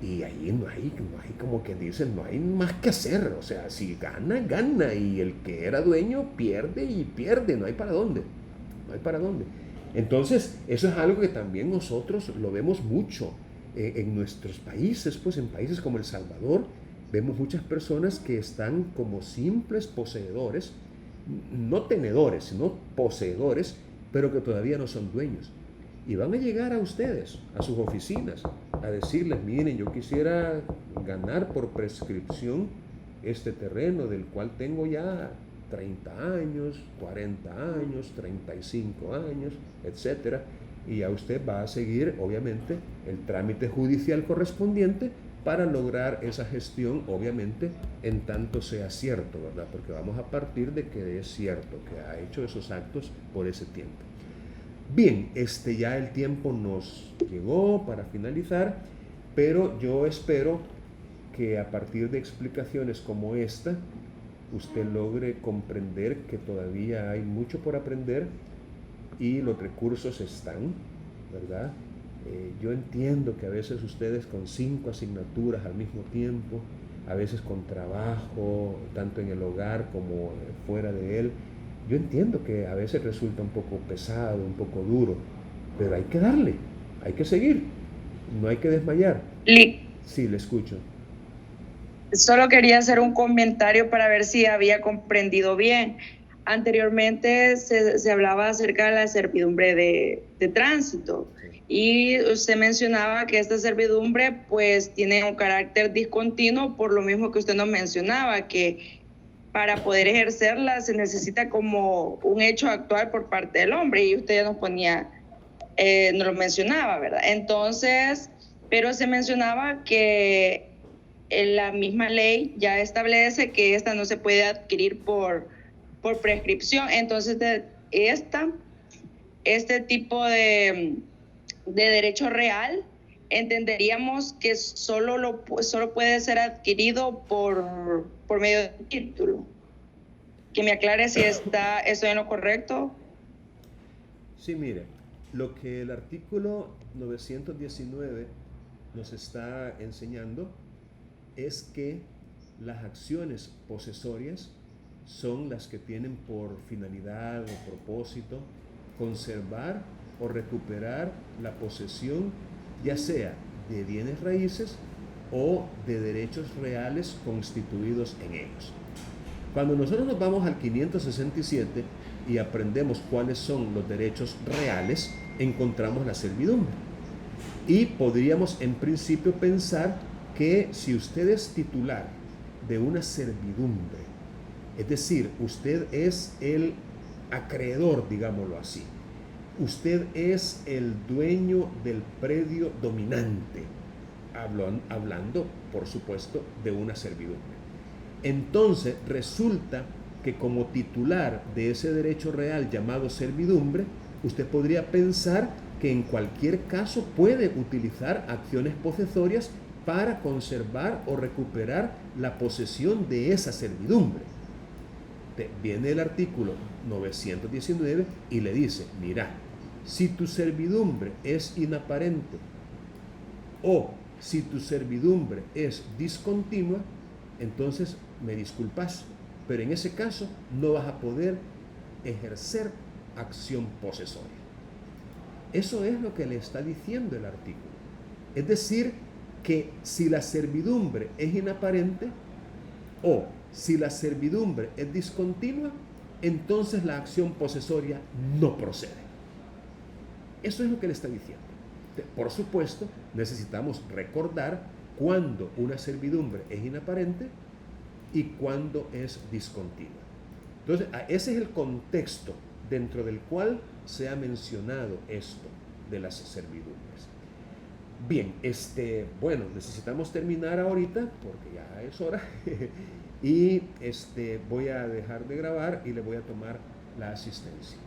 A: Y ahí no hay como que dicen, no hay más que hacer. O sea, si gana, gana. Y el que era dueño pierde y pierde. No hay para dónde. No hay para dónde. Entonces, eso es algo que también nosotros lo vemos mucho en nuestros países. Pues en países como El Salvador, vemos muchas personas que están como simples poseedores, no tenedores, sino poseedores, pero que todavía no son dueños. Y van a llegar a ustedes, a sus oficinas, a decirles, miren, yo quisiera ganar por prescripción este terreno del cual tengo ya 30 años, 40 años, 35 años, etc. Y ya usted va a seguir, obviamente, el trámite judicial correspondiente para lograr esa gestión, obviamente, en tanto sea cierto, ¿verdad? Porque vamos a partir de que es cierto, que ha hecho esos actos por ese tiempo. Bien, ya el tiempo nos llegó para finalizar, pero yo espero que a partir de explicaciones como esta, usted logre comprender que todavía hay mucho por aprender y los recursos están, ¿verdad? Yo entiendo que a veces ustedes con 5 asignaturas al mismo tiempo, a veces con trabajo, tanto en el hogar como fuera de él, yo entiendo que a veces resulta un poco pesado, un poco duro, pero hay que darle, hay que seguir, no hay que desmayar. Sí, le escucho.
F: Solo quería hacer un comentario para ver si había comprendido bien. Anteriormente se hablaba acerca de la servidumbre de tránsito y usted mencionaba que esta servidumbre pues tiene un carácter discontinuo, por lo mismo que usted nos mencionaba, que para poder ejercerla se necesita como un hecho actual por parte del hombre, y usted nos ponía, nos lo mencionaba, ¿verdad? Entonces, pero se mencionaba que la misma ley ya establece que esta no se puede adquirir por prescripción. Entonces, este tipo de derecho real, entenderíamos que solo puede ser adquirido por medio de título. Que me aclare si estoy en lo correcto.
A: Sí, mire, lo que el artículo 919 nos está enseñando es que las acciones posesorias son las que tienen por finalidad o propósito conservar o recuperar la posesión, ya sea de bienes raíces o de derechos reales constituidos en ellos. Cuando nosotros nos vamos al 567 y aprendemos cuáles son los derechos reales, encontramos la servidumbre. Y podríamos en principio pensar que si usted es titular de una servidumbre, es decir, usted es el acreedor, digámoslo así, usted es el dueño del predio dominante, hablando, por supuesto, de una servidumbre. Entonces, resulta que como titular de ese derecho real llamado servidumbre, usted podría pensar que en cualquier caso puede utilizar acciones posesorias para conservar o recuperar la posesión de esa servidumbre. Viene el artículo 919 y le dice, mira, si tu servidumbre es inaparente o si tu servidumbre es discontinua, entonces me disculpas, pero en ese caso no vas a poder ejercer acción posesoria. Eso es lo que le está diciendo el artículo. Es decir, que si la servidumbre es inaparente o si la servidumbre es discontinua, entonces la acción posesoria no procede. Eso es lo que le está diciendo. Por supuesto, necesitamos recordar cuándo una servidumbre es inaparente y cuándo es discontinua. Entonces, ese es el contexto dentro del cual se ha mencionado esto de las servidumbres. Bien, bueno, necesitamos terminar ahorita porque ya es hora y voy a dejar de grabar y le voy a tomar la asistencia.